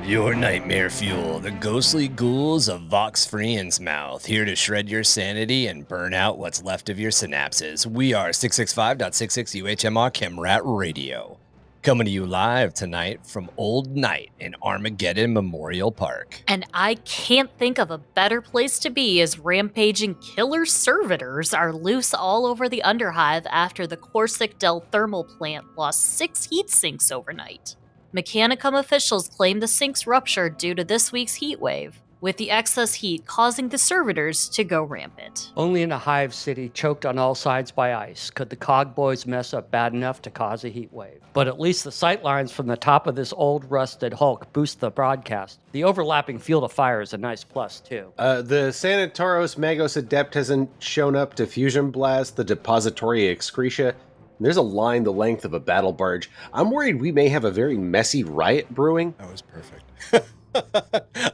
Your nightmare fuel, the ghostly ghouls of Vox Friend's mouth, here to shred your sanity and burn out what's left of your synapses. We are 665.66 UHMR Chemrat Radio, coming to you live tonight from Old Night in Armageddon Memorial Park. And I can't think of a better place to be as rampaging killer servitors are loose all over the Underhive after the Corsic Del thermal plant lost 6 heat sinks overnight. Mechanicum officials claim the sinks ruptured due to this week's heat wave, with the excess heat causing the servitors to go rampant. Only in a hive city choked on all sides by ice could the cog boys mess up bad enough to cause a heat wave. But at least the sight lines from the top of this old rusted hulk boost the broadcast. The overlapping field of fire is a nice plus too. The Sanitaros Magos Adept hasn't shown up to Fusion Blast the Depository Excretia. There's a line the length of a battle barge. I'm worried we may have a very messy riot brewing. That was perfect.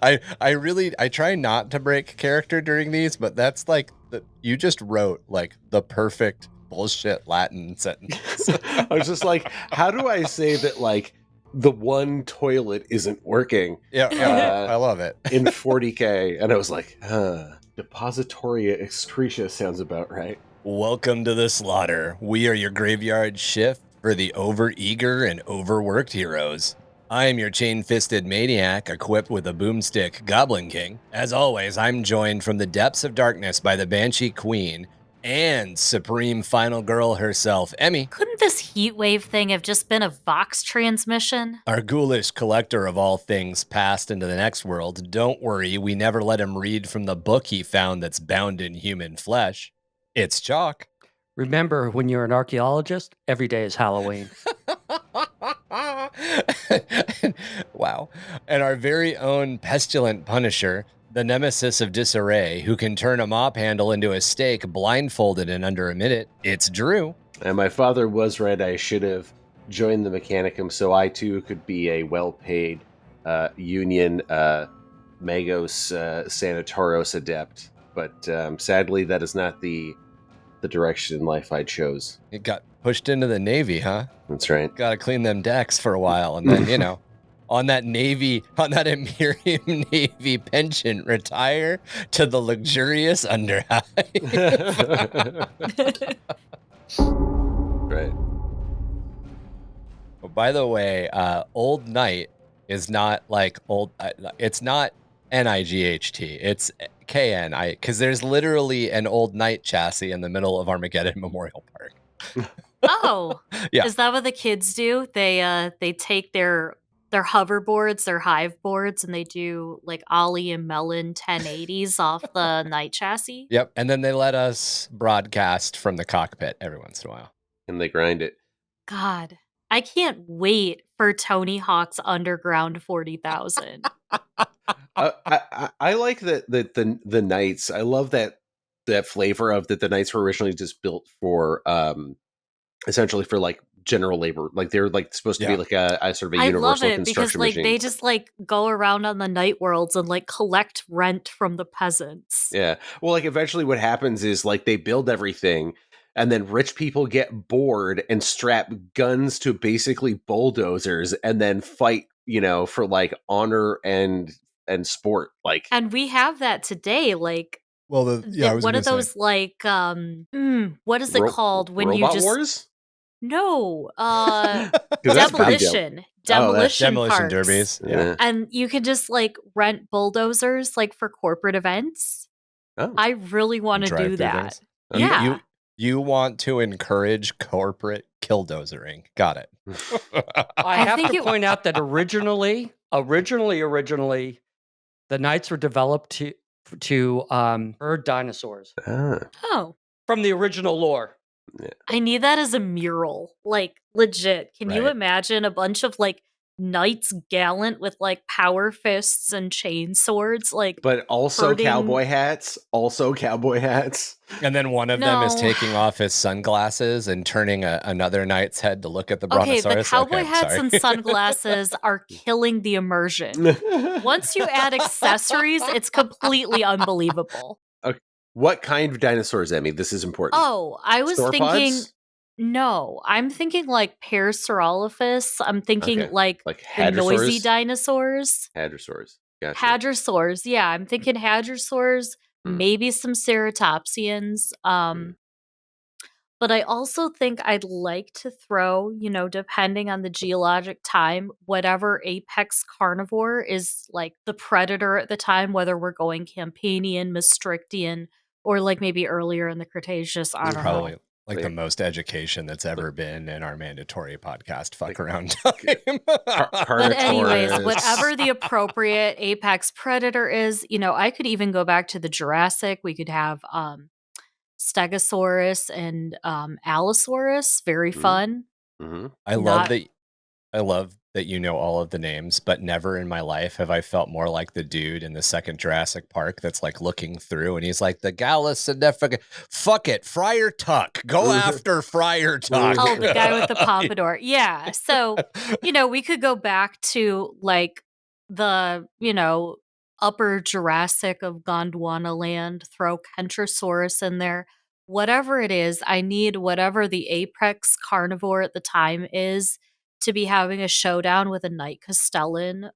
I try not to break character during these, but that's like, you just wrote like the perfect bullshit Latin sentence. I was just like, how do I say that like the one toilet isn't working? Yeah, I love it. In 40K. And I was like, Depository Excretia sounds about right. Welcome to the slaughter. We are your graveyard shift for the overeager and overworked heroes. I am your chain-fisted maniac equipped with a boomstick Goblin King. As always, I'm joined from the depths of darkness by the Banshee Queen and Supreme Final Girl herself, Emmy. Couldn't this heat wave thing have just been a Vox transmission? Our ghoulish collector of all things passed into the next world. Don't worry, we never let him read from the book he found that's bound in human flesh. It's Chac. Remember, when you're an archaeologist, every day is Halloween. Wow. And our very own pestilent punisher, the nemesis of disarray, who can turn a mop handle into a stake blindfolded in under a minute. It's Drew. And my father was right. I should have joined the Mechanicum so I too could be a well-paid union Magos Sanitaros Adept. But sadly, that is not the direction in life I chose. It got pushed into the Navy, huh? That's right. Got to clean them decks for a while. And then, on that Imperium Navy pension, retire to the luxurious Underhive. Right. Oh, by the way, Old Night is not like old. It's not NIGHT. It's KNI, because there's literally an Old Night chassis in the middle of Armageddon Memorial Park. Oh, yeah. Is that what the kids do? They take their hoverboards, their hive boards, and they do like Ollie and Melon 1080s off the night chassis. Yep, and then they let us broadcast from the cockpit every once in a while. And they grind it. God, I can't wait for Tony Hawk's Underground 40,000. I like that the Knights. I love that flavor of that the Knights were originally just built for essentially for like general labor. Like they're like supposed to be like a sort of a universal construction machine. I love it because like they just like go around on the night worlds and like collect rent from the peasants. Yeah. Well, like eventually what happens is like they build everything and then rich people get bored and strap guns to basically bulldozers and then fight, for like honor and sport. Like, and we have that today. Like, well, what are those like? What is it called when Robot you just Wars? No, demolition parks. derbies. Yeah. And you can just like rent bulldozers like for corporate events. Oh. I really want to do that. Okay. Yeah. You want to encourage corporate killdozering. Got it. I have to point out that originally, the Knights were developed to herd dinosaurs. Oh. From the original lore. Yeah. I need that as a mural. Like, legit. Can you imagine a bunch of like knights gallant with like power fists and chain swords? Like, but also cowboy hats. And then one of them is taking off his sunglasses and turning another knight's head to look at the brontosaurus. Okay, the cowboy hats and sunglasses are killing the immersion. Once you add accessories, it's completely unbelievable. Okay. What kind of dinosaurs, Emmy? This is important. Oh, I was thinking... No, I'm thinking like Parasaurolophus. I'm thinking Okay. like Like the noisy hadrosaurs? dinosaurs. Hadrosaurs. Gotcha. Hadrosaurs. Yeah, I'm thinking hadrosaurs, Hmm. maybe some ceratopsians. But I also think I'd like to throw, depending on the geologic time, whatever apex carnivore is like the predator at the time, whether we're going Campanian, Maastrichtian, or like maybe earlier in the Cretaceous. I This is don't probably know. like Like- the most education that's ever been in our mandatory podcast. Fuck Like- around time. But anyways, Carnotaurus. whatever the appropriate apex predator is, I could even go back to the Jurassic. We could have Stegosaurus and Allosaurus. Very Mhm. fun. Mm-hmm. I Not- love that you know all of the names, but never in my life have I felt more like the dude in the second Jurassic Park that's like looking through and he's like the Gallus significant. Fuck it, Friar Tuck. Go after Friar Tuck. Oh, the guy with the pompadour. Yeah. So, we could go back to like the, upper Jurassic of Gondwana land, throw Kentrosaurus in there. Whatever it is, I need whatever the apex carnivore at the time is to be having a showdown with a Knight Castellan,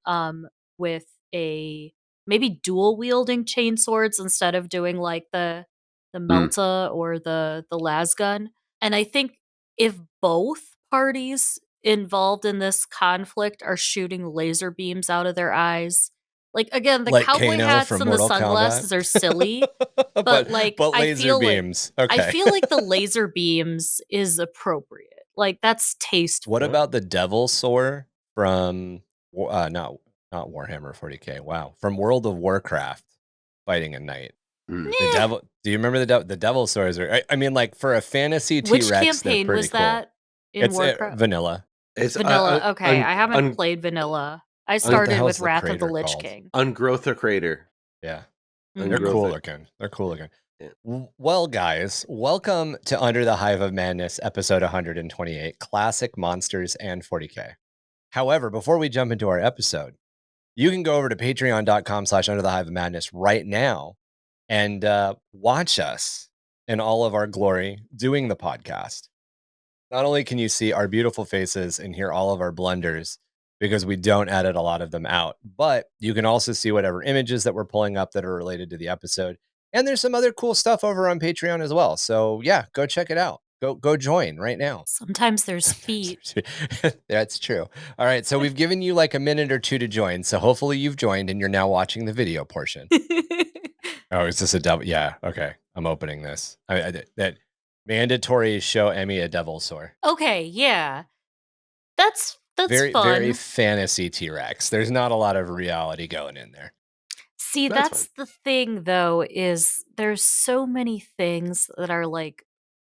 with a maybe dual wielding chain swords instead of doing like the Melta or the las gun. And I think if both parties involved in this conflict are shooting laser beams out of their eyes, like again, the Like cowboy Kano hats from and the Mortal sunglasses Kombat. are silly, but like but I laser feel beams. like Okay. I feel like the laser beams is appropriate. Like that's tasteful. What about the Devil Soar from not Warhammer 40K? Wow, from World of Warcraft, fighting a knight. Mm. The devil. Do you remember the Devil Soars? I mean, like for a fantasy Which T-Rex, they're campaign pretty was cool. that in It's Warcraft? vanilla. It's Vanilla. Okay, I haven't played vanilla. I started hell's with the Wrath of the crater Lich called? King. Ungrowtha Crater. Yeah, Mhm. they're cool Ungrowtha. looking. They're cool looking. Yeah. Well, guys, welcome to Under the Hive of Madness, episode 128, Classic Monsters and 40K. However, before we jump into our episode, you can go over to patreon.com/Under the Hive of Madness right now and watch us in all of our glory doing the podcast. Not only can you see our beautiful faces and hear all of our blunders because we don't edit a lot of them out, but you can also see whatever images that we're pulling up that are related to the episode. And there's some other cool stuff over on Patreon as well. So yeah, go check it out. Go join right now. Sometimes there's feet. That's true. All right. So we've given you like a minute or two to join. So hopefully you've joined and you're now watching the video portion. Oh, is this a devil? Yeah. Okay. I'm opening this. That mandatory show Emmy a devil sore. Okay, yeah. That's Very, fun. very fantasy T-Rex. There's not a lot of reality going in there. See, That's that's the thing though, is there's so many things that are like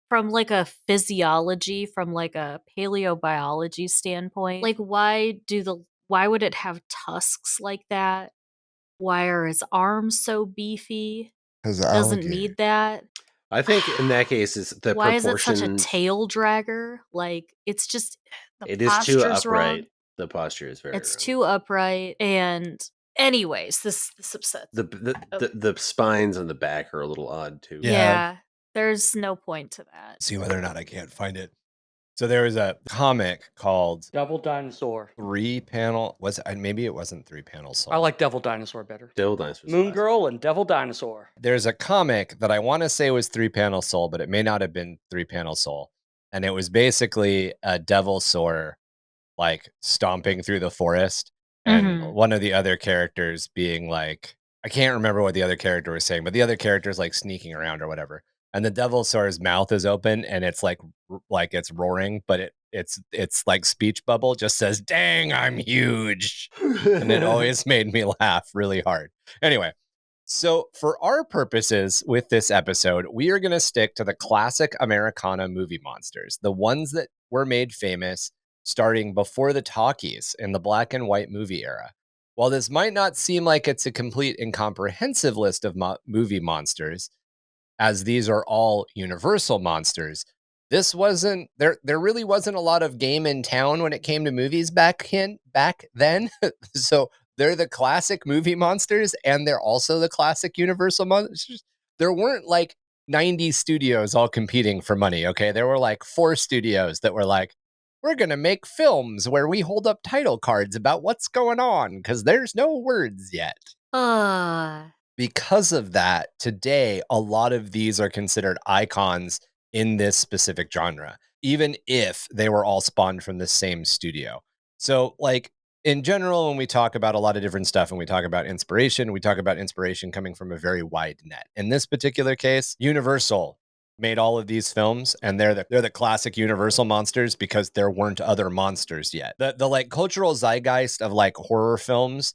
from like a physiology, from like a paleobiology standpoint. Like why would it have tusks like that? Why are its arms so beefy? Doesn't need that. I think in that case, it's the Why is it such a proportions. tail dragger? Like it's just the It is too posture's wrong. upright. The posture is very. It's wrong. too upright. And anyways, this upsets. The spines on the back are a little odd too. Yeah, there's no point to that. See whether or not I can't find it. So there was a comic called Devil Dinosaur. Three Panel. Maybe it wasn't Three Panel Soul. I like Devil Dinosaur better. Devil Dinosaurs. Moon Girl and Devil Dinosaur. There's a comic that I want to say was Three Panel Soul, but it may not have been Three Panel Soul. And it was basically a devil soar like stomping through the forest. And Mhm. one of the other characters being like, I can't remember what the other character was saying, but the other character is like sneaking around or whatever. And the devil soar's mouth is open and it's like it's roaring, but it's like speech bubble just says, "Dang, I'm huge." And it always made me laugh really hard. Anyway, so for our purposes with this episode, we are going to stick to the classic Americana movie monsters, the ones that were made famous starting before the talkies in the black and white movie era. While this might not seem like it's a complete and comprehensive list of movie monsters, as these are all universal monsters, this wasn't there really wasn't a lot of game in town when it came to movies back then. So they're the classic movie monsters and they're also the classic universal monsters. There weren't like 90 studios all competing for money, okay? There were like 4 studios that were like, we're going to make films where we hold up title cards about what's going on because there's no words yet. Because of that, today, a lot of these are considered icons in this specific genre, even if they were all spawned from the same studio. So, like, in general, when we talk about a lot of different stuff and we talk about inspiration, we talk about inspiration coming from a very wide net. In this particular case, Universal made all of these films, and they're the classic Universal monsters because there weren't other monsters yet. The like cultural zeitgeist of like horror films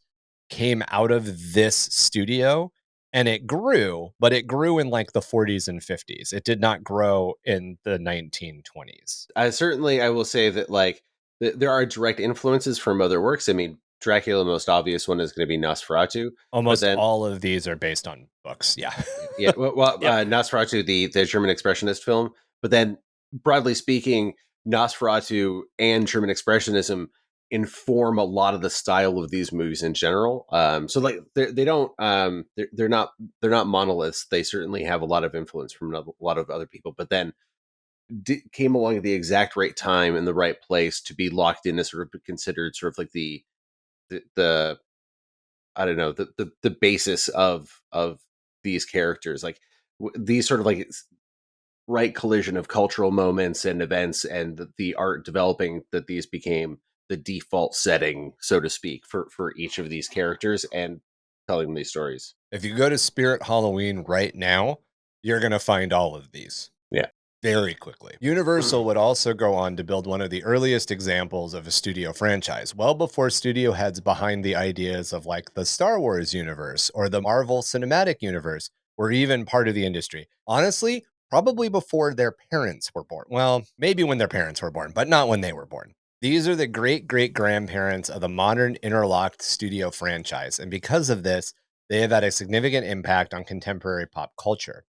came out of this studio, and it grew, but it grew in like the 40s and 50s. It did not grow in the 1920s. I will say that like there are direct influences from other works. I mean, Dracula, the most obvious one, is going to be Nosferatu. Almost all of these are based on books. Yeah. Yeah. Nosferatu, the German expressionist film. But then, broadly speaking, Nosferatu and German expressionism inform a lot of the style of these movies in general. So like they're not monoliths. They certainly have a lot of influence from a lot of other people. But then came along at the exact right time in the right place to be locked in as sort of considered sort of like the I don't know, the basis of these characters, like these sort of like right collision of cultural moments and events and the art developing, that these became the default setting, so to speak, for each of these characters and telling these stories. If you go to Spirit Halloween right now, you're going to find all of these. Yeah. Very quickly. Universal would also go on to build one of the earliest examples of a studio franchise, well before studio heads behind the ideas of like the Star Wars universe or the Marvel Cinematic Universe were even part of the industry. Honestly, probably before their parents were born. Well, maybe when their parents were born, but not when they were born. These are the great-great-grandparents of the modern interlocked studio franchise, and because of this, they have had a significant impact on contemporary pop culture.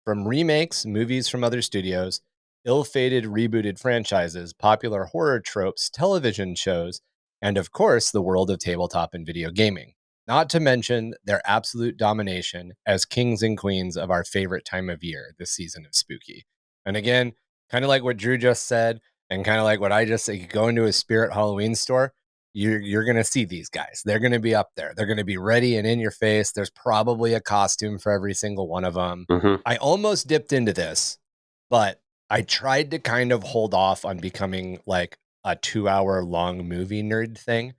From remakes, movies from other studios, ill-fated rebooted franchises, popular horror tropes, television shows, and of course, the world of tabletop and video gaming. Not to mention their absolute domination as kings and queens of our favorite time of year, this season of spooky. And again, kind of like what Drew just said, and kind of like what I just said, you go into a Spirit Halloween store, you're going to see these guys. They're going to be up there. They're going to be ready and in your face. There's probably a costume for every single one of them. Mm-hmm. I almost dipped into this, but I tried to kind of hold off on becoming like a 2-hour long movie nerd thing.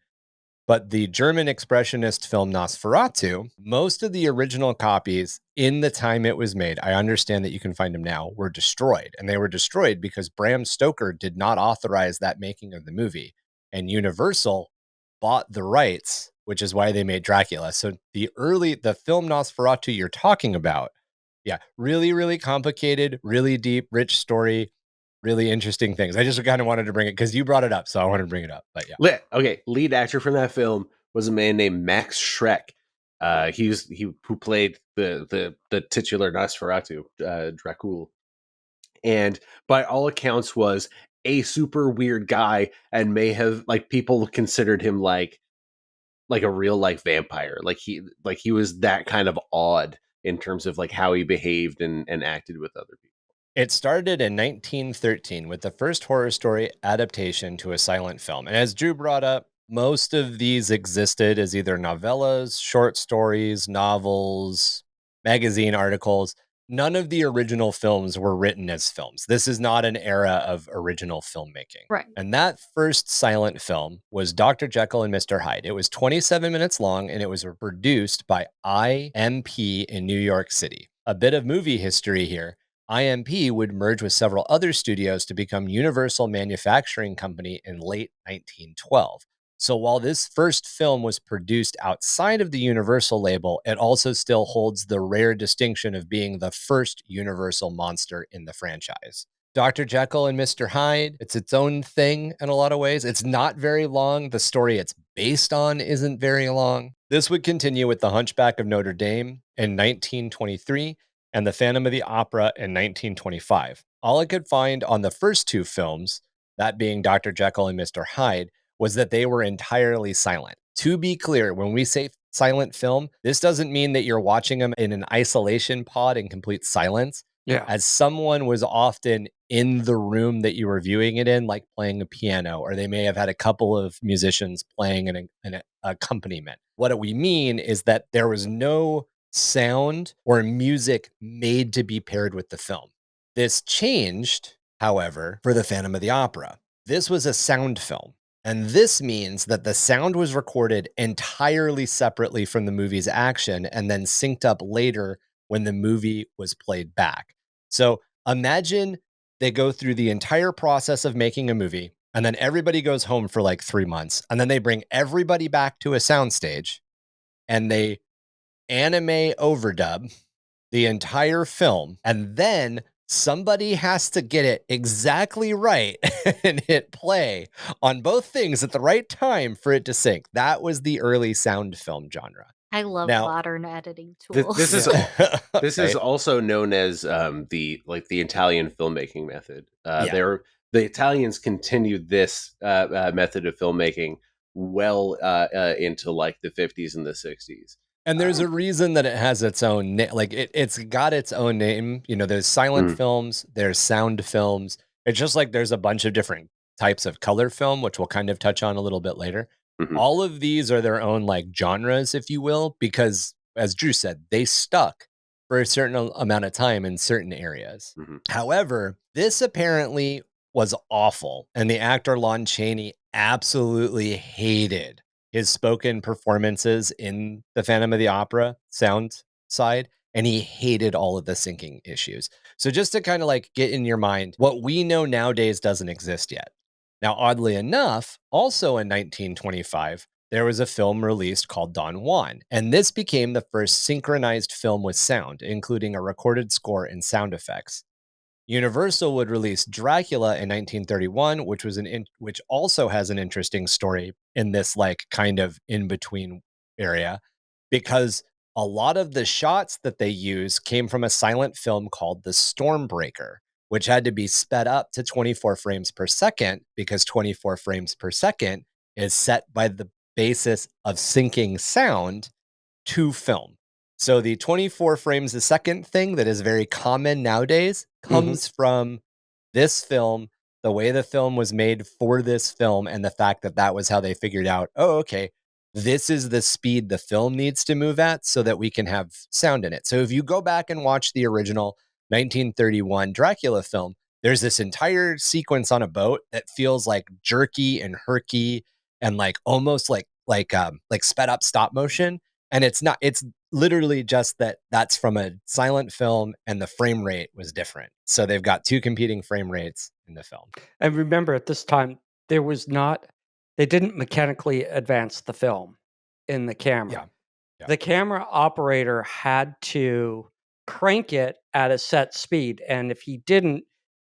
But the German expressionist film Nosferatu, most of the original copies in the time it was made, I understand that you can find them now, were destroyed. And they were destroyed because Bram Stoker did not authorize that making of the movie. And Universal bought the rights, which is why they made Dracula. So the film Nosferatu you're talking about, yeah, really, really complicated, really deep, rich story, really interesting things. I just kind of wanted to bring it because you brought it up, so I wanted to bring it up. But yeah. Okay, lead actor from that film was a man named Max Schreck. Who played the titular Nosferatu, Dracula, and by all accounts was a super weird guy, and may have, like, people considered him like a real life vampire. Like he was that kind of odd in terms of like how he behaved and acted with other people. It started in 1913 with the first horror story adaptation to a silent film. And as Drew brought up, most of these existed as either novellas, short stories, novels, magazine articles. None of the original films were written as films. This is not an era of original filmmaking. Right. And that first silent film was Dr. Jekyll and Mr. Hyde. It was 27 minutes long, and it was produced by IMP in New York City. A bit of movie history here. IMP would merge with several other studios to become Universal Manufacturing Company in late 1912. So while this first film was produced outside of the Universal label, it also still holds the rare distinction of being the first Universal monster in the franchise. Dr. Jekyll and Mr. Hyde, it's its own thing in a lot of ways. It's not very long. The story it's based on isn't very long. This would continue with The Hunchback of Notre Dame in 1923 and The Phantom of the Opera in 1925. All I could find on the first two films, that being Dr. Jekyll and Mr. Hyde, was that they were entirely silent. To be clear, when we say silent film, this doesn't mean that you're watching them in an isolation pod in complete silence. Yeah. as someone was often in the room that you were viewing it in, like playing a piano, or they may have had a couple of musicians playing an accompaniment. What we mean is that there was no sound or music made to be paired with the film. This changed, however, for the Phantom of the Opera. This was a sound film. And this means that the sound was recorded entirely separately from the movie's action and then synced up later when the movie was played back. So imagine they go through the entire process of making a movie, and then everybody goes home for like 3 months, and then they bring everybody back to a soundstage and they anime overdub the entire film, and then somebody has to get it exactly right and hit play on both things at the right time for it to sync. That was the early sound film genre. I love Now- modern editing Th- tools. this is This is Right? also known as the Italian filmmaking method. Yeah. The Italians continued this method of filmmaking well into like the 50s and the 60s. And there's a reason that it has its own like it's got its own name. You know, there's silent films, there's sound films. It's just like there's a bunch of different types of color film, which we'll kind of touch on a little bit later. Mhm. All of these are their own like genres, if you will, because as Drew said, they stuck for a certain amount of time in certain areas. Mhm. However, this apparently was awful, and the actor Lon Chaney absolutely hated his spoken performances in the Phantom of the Opera sound side, and he hated all of the syncing issues. So just to kind of like get in your mind, what we know nowadays doesn't exist yet. Now, oddly enough, also in 1925, there was a film released called Don Juan, and this became the first synchronized film with sound, including a recorded score and sound effects. Universal would release Dracula in 1931, which also has an interesting story in this like kind of in between area, because a lot of the shots that they use came from a silent film called The Stormbreaker, which had to be sped up to 24 frames per second because 24 frames per second is set by the basis of syncing sound to film. So the 24 frames a second thing that is very common nowadays comes from this film, the way the film was made for this film, and the fact that that was how they figured out, oh, okay, this is the speed the film needs to move at so that we can have sound in it. So if you go back and watch the original 1931 Dracula film, there's this entire sequence on a boat that feels like jerky and herky and like almost like sped up stop motion. And it's not, it's literally just that's from a silent film and the frame rate was different. So they've got two competing frame rates in the film. And remember, at this time, they didn't mechanically advance the film in the camera. Yeah. The camera operator had to crank it at a set speed. And if he didn't,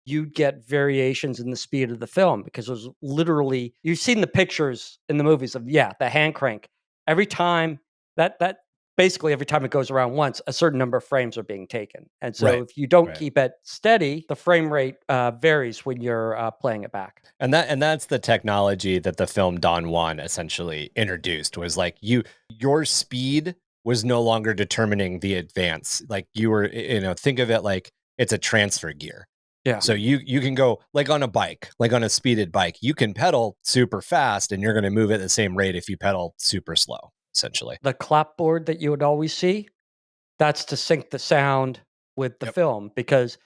you'd get variations in the speed of the film because it was literally, you've seen the pictures in the movies of, the hand crank. Every time that basically every time it goes around once, a certain number of frames are being taken. And so if you don't keep it steady, the frame rate varies when you're playing it back. And that's the technology that the film Don Juan essentially introduced, was like your speed was no longer determining the advance. Like you were, think of it like it's a transfer gear. Yeah. So you can go like on a bike, like on a speeded bike, you can pedal super fast and you're going to move at the same rate if you pedal super slow, essentially. The clapboard that you would always see, that's to sync the sound with the film, because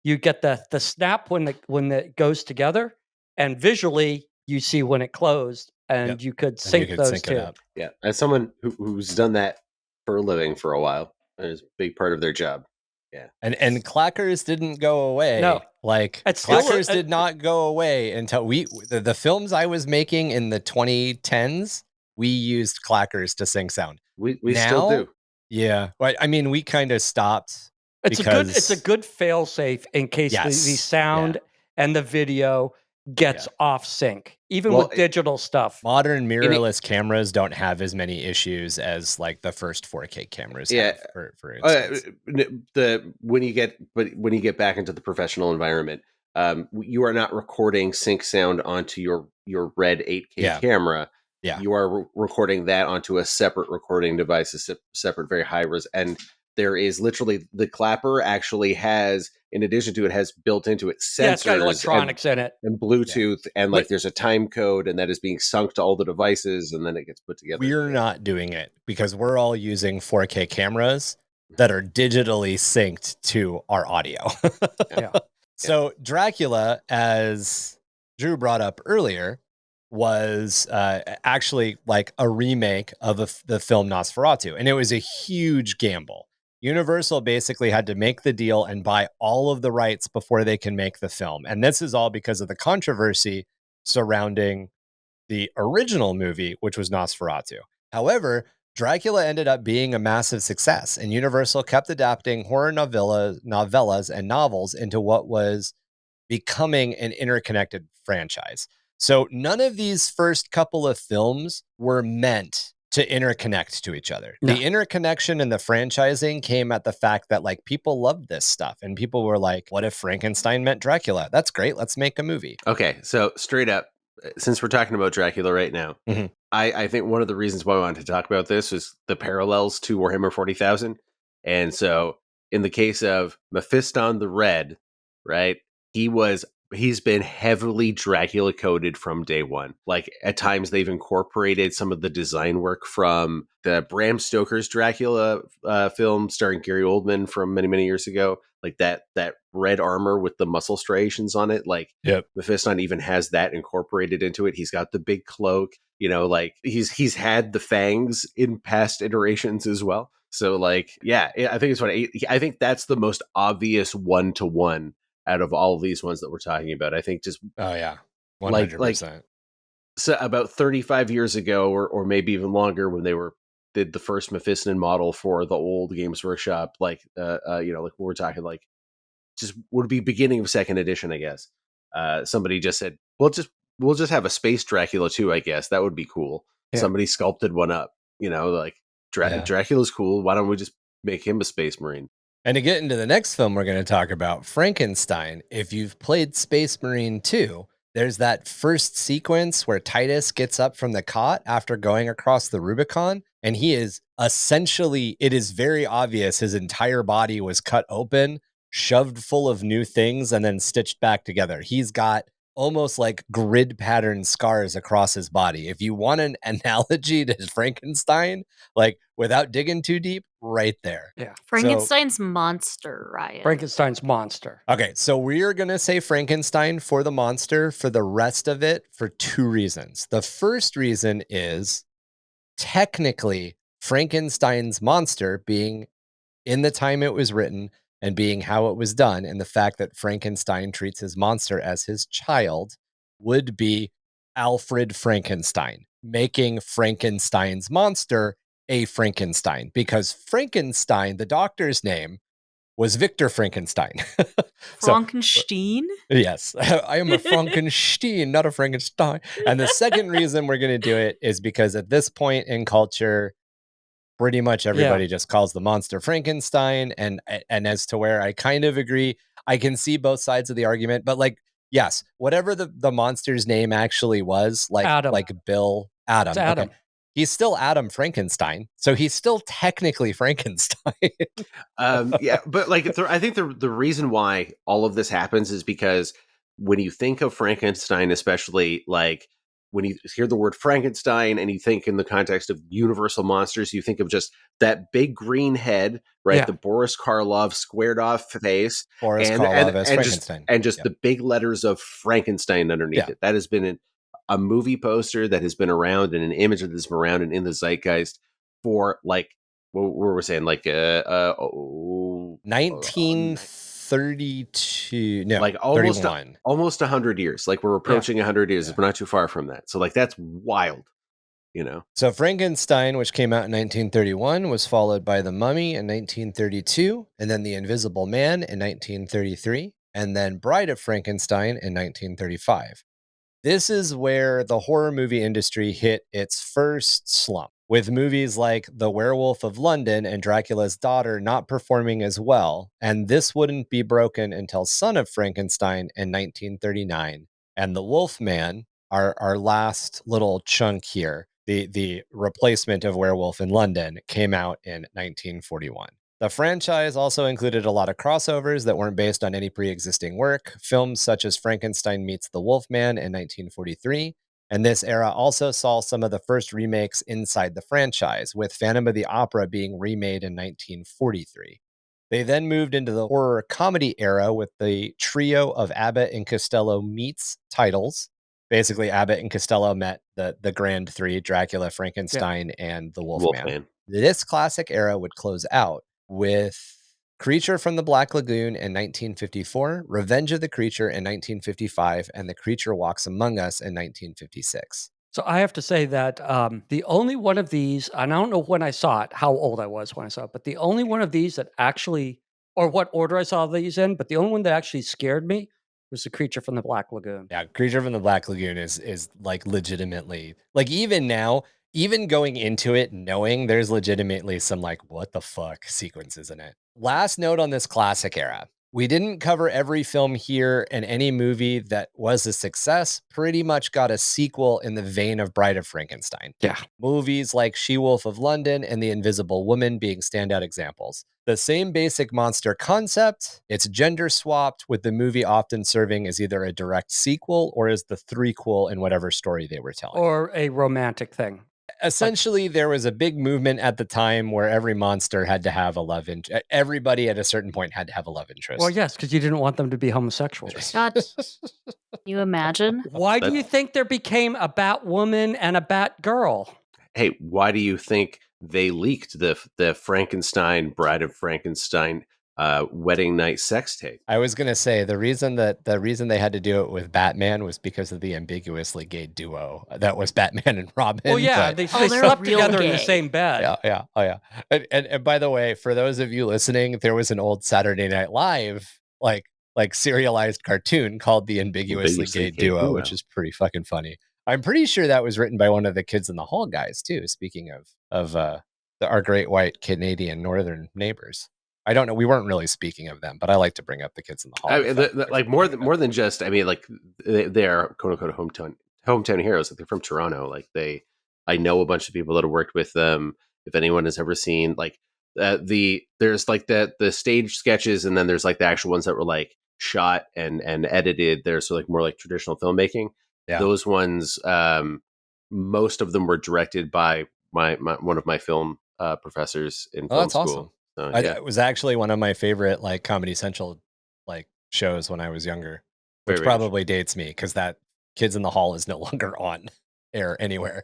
you get the snap when it goes together, and visually you see when it closed, and you could sync those two. Yeah, as someone who's done that for a living for a while, it's a big part of their job. Yeah, and clackers didn't go away. No, like clackers did not go away until the films I was making in the 2010s. We used clackers to sync sound. We still do. Yeah, I mean, we kind of stopped. It's a good fail safe in case the sound and the video gets off sync, even with digital stuff. Modern mirrorless cameras don't have as many issues as like the first 4K cameras have, for instance. When you get back into the professional environment, you are not recording sync sound onto your red 8K camera. Yeah. You are recording that onto a separate recording device, a separate very high res, and there is literally the clapper actually has, in addition to it, has built into it sensors Yeah, it's got electronics in it. and Bluetooth, and like But- there's a time code, and that is being sunk to all the devices, and then it gets put together. We're not doing it because we're all using 4K cameras that are digitally synced to our audio. Yeah. So Dracula, as Drew brought up earlier, was actually like a remake of the film Nosferatu, and it was a huge gamble. Universal basically had to make the deal and buy all of the rights before they can make the film. And this is all because of the controversy surrounding the original movie, which was Nosferatu. However, Dracula ended up being a massive success, and Universal kept adapting horror novellas and novels into what was becoming an interconnected franchise. So none of these first couple of films were meant to interconnect to each other. No. The interconnection and the franchising came at the fact that like people loved this stuff, and people were like, what if Frankenstein met Dracula? That's great. Let's make a movie. Okay, so straight up, since we're talking about Dracula right now, Mhm. I think one of the reasons why I wanted to talk about this was the parallels to Warhammer 40,000. And so, in the case of Mephiston the Red, right, he's been heavily Dracula coded from day one. Like at times they've incorporated some of the design work from the Bram Stoker's Dracula film starring Gary Oldman from many years ago. Like that red armor with the muscle striations on it. Like Yep. Mephiston even has that incorporated into it. He's got the big cloak. You know, like he's had the fangs in past iterations as well. So like, yeah, I think it's what I think that's the most obvious one-to-one out of all of these ones that we're talking about. I think just Oh yeah, 100%. 100%. So about 35 years ago, or maybe even longer, when they did the first Mephiston model for the old Games Workshop, like like we're talking like just would be beginning of second edition, I guess. Somebody just said, we'll just have a space Dracula too, I guess. That would be cool. Yeah. Somebody sculpted one up, like Dracula's cool. Why don't we just make him a space marine? And to get into the next film we're going to talk about, Frankenstein, if you've played Space Marine 2, there's that first sequence where Titus gets up from the cot after going across the Rubicon, and he is essentially, it is very obvious his entire body was cut open, shoved full of new things, and then stitched back together. He's got almost like grid pattern scars across his body. If you want an analogy to Frankenstein, like without digging too deep, right there. Yeah. Frankenstein's monster, Ryan. Frankenstein's monster. Okay, so we're going to say Frankenstein for the monster for the rest of it for two reasons. The first reason is technically Frankenstein's monster being in the time it was written and being how it was done, and the fact that Frankenstein treats his monster as his child would be Alfred Frankenstein, making Frankenstein's monster a Frankenstein, because Frankenstein, the doctor's name, was Victor Frankenstein. Frankenstein? Yes, I am a Frankenstein, not a Frankenstein. And the second reason we're going to do it is because at this point in culture, pretty much everybody just calls the monster Frankenstein. And as to where I kind of agree, I can see both sides of the argument. But like, yes, whatever the monster's name actually was, like Adam. like Bill Adam. It's Adam. Okay. He's still Adam Frankenstein, so he's still technically Frankenstein. Yeah, but like I think the reason why all of this happens is because when you think of Frankenstein, especially like when you hear the word Frankenstein and you think in the context of Universal monsters, you think of just that big green head, right? Yeah. The Boris Karloff squared off face, Boris Karloff as and Frankenstein. just the big letters of Frankenstein underneath it. That has been a movie poster that has been around and an image that has been around and in the zeitgeist for like what were we saying, like 1932, no, like 31. almost 100 years. Like we're approaching 100 years. We're not too far from that. So like that's wild, So Frankenstein, which came out in 1931, was followed by The Mummy in 1932, and then The Invisible Man in 1933, and then Bride of Frankenstein in 1935. This is where the horror movie industry hit its first slump, with movies like The Werewolf of London and Dracula's Daughter not performing as well, and this wouldn't be broken until Son of Frankenstein in 1939. And The Wolfman, our last little chunk here, the replacement of Werewolf in London, came out in 1941. The franchise also included a lot of crossovers that weren't based on any pre-existing work, films such as Frankenstein Meets the Wolfman in 1943, and this era also saw some of the first remakes inside the franchise, with Phantom of the Opera being remade in 1943. They then moved into the horror comedy era with the trio of Abbott and Costello meets titles. Basically, Abbott and Costello met the grand three, Dracula, Frankenstein, and the Wolfman. This classic era would close out with Creature from the Black Lagoon in 1954, Revenge of the Creature in 1955, and The Creature Walks Among Us in 1956. So I have to say that the only one of these, and I don't know when I saw it, how old I was when I saw it, but the only one of these that actually, or what order I saw these in, but the only one that actually scared me was The Creature from the Black Lagoon. Yeah, Creature from the Black Lagoon is like legitimately, like even now, even going into it, knowing there's legitimately some like, what the fuck sequences in it. Last note on this classic era. We didn't cover every film here, and any movie that was a success pretty much got a sequel in the vein of Bride of Frankenstein. Yeah. Movies like She-Wolf of London and The Invisible Woman being standout examples. The same basic monster concept, it's gender swapped, with the movie often serving as either a direct sequel or as the threequel in whatever story they were telling. Or a romantic thing. Essentially, there was a big movement at the time where every monster had to have a love interest. Everybody at a certain point had to have a love interest. Well, yes, because you didn't want them to be homosexuals. God, you imagine? Why do you think there became a Batwoman and a Batgirl? Hey, why do you think they leaked the Frankenstein, Bride of Frankenstein wedding night sex tape? I was gonna say the reason they had to do it with Batman was because of the ambiguously gay duo that was Batman and Robin. Well, yeah, but- they they're slept real together in the gay. same bed. yeah. Oh yeah. And by the way, for those of you listening, there was an old Saturday Night Live like serialized cartoon called The Ambiguously Gay Duo, which is pretty fucking funny. I'm pretty sure that was written by one of the Kids in the Hall guys too. Speaking of our great white Canadian northern neighbors. I don't know. We weren't really speaking of them, but I like to bring up the Kids in the Hall. I mean, like more than just. I mean, like they're quote unquote hometown heroes. Like they're from Toronto. Like I know a bunch of people that have worked with them. If anyone has ever seen like there's like the stage sketches, and then there's like the actual ones that were like shot and edited. There's like more like traditional filmmaking. Yeah. Those ones, most of them were directed by my one of my film professors in film that's school. awesome. So, yeah. It was actually one of my favorite like Comedy Central like shows when I was younger, which Very probably dates me because that Kids in the Hall is no longer on air anywhere.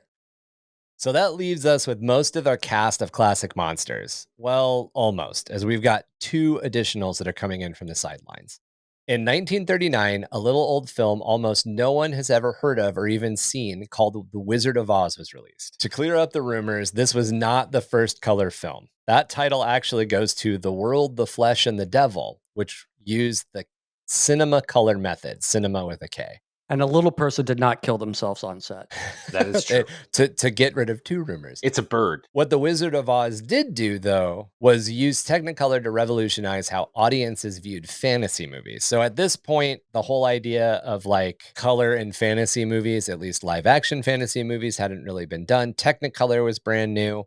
So that leaves us with most of our cast of classic monsters. Well, almost, as we've got two additionals that are coming in from the sidelines. In 1939, a little old film almost no one has ever heard of or even seen called The Wizard of Oz was released. To clear up the rumors, this was not the first color film. That title actually goes to The World, the Flesh, and the Devil, which used the cinema color method, cinema with a K. And a little person did not kill themselves on set. That is true. to get rid of two rumors. It's a bird. What The Wizard of Oz did do, though, was use Technicolor to revolutionize how audiences viewed fantasy movies. So at this point, the whole idea of like color in fantasy movies, at least live action fantasy movies, hadn't really been done. Technicolor was brand new.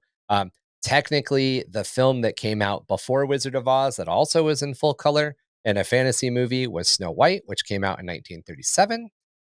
Technically, the film that came out before Wizard of Oz that also was in full color in a fantasy movie was Snow White, which came out in 1937.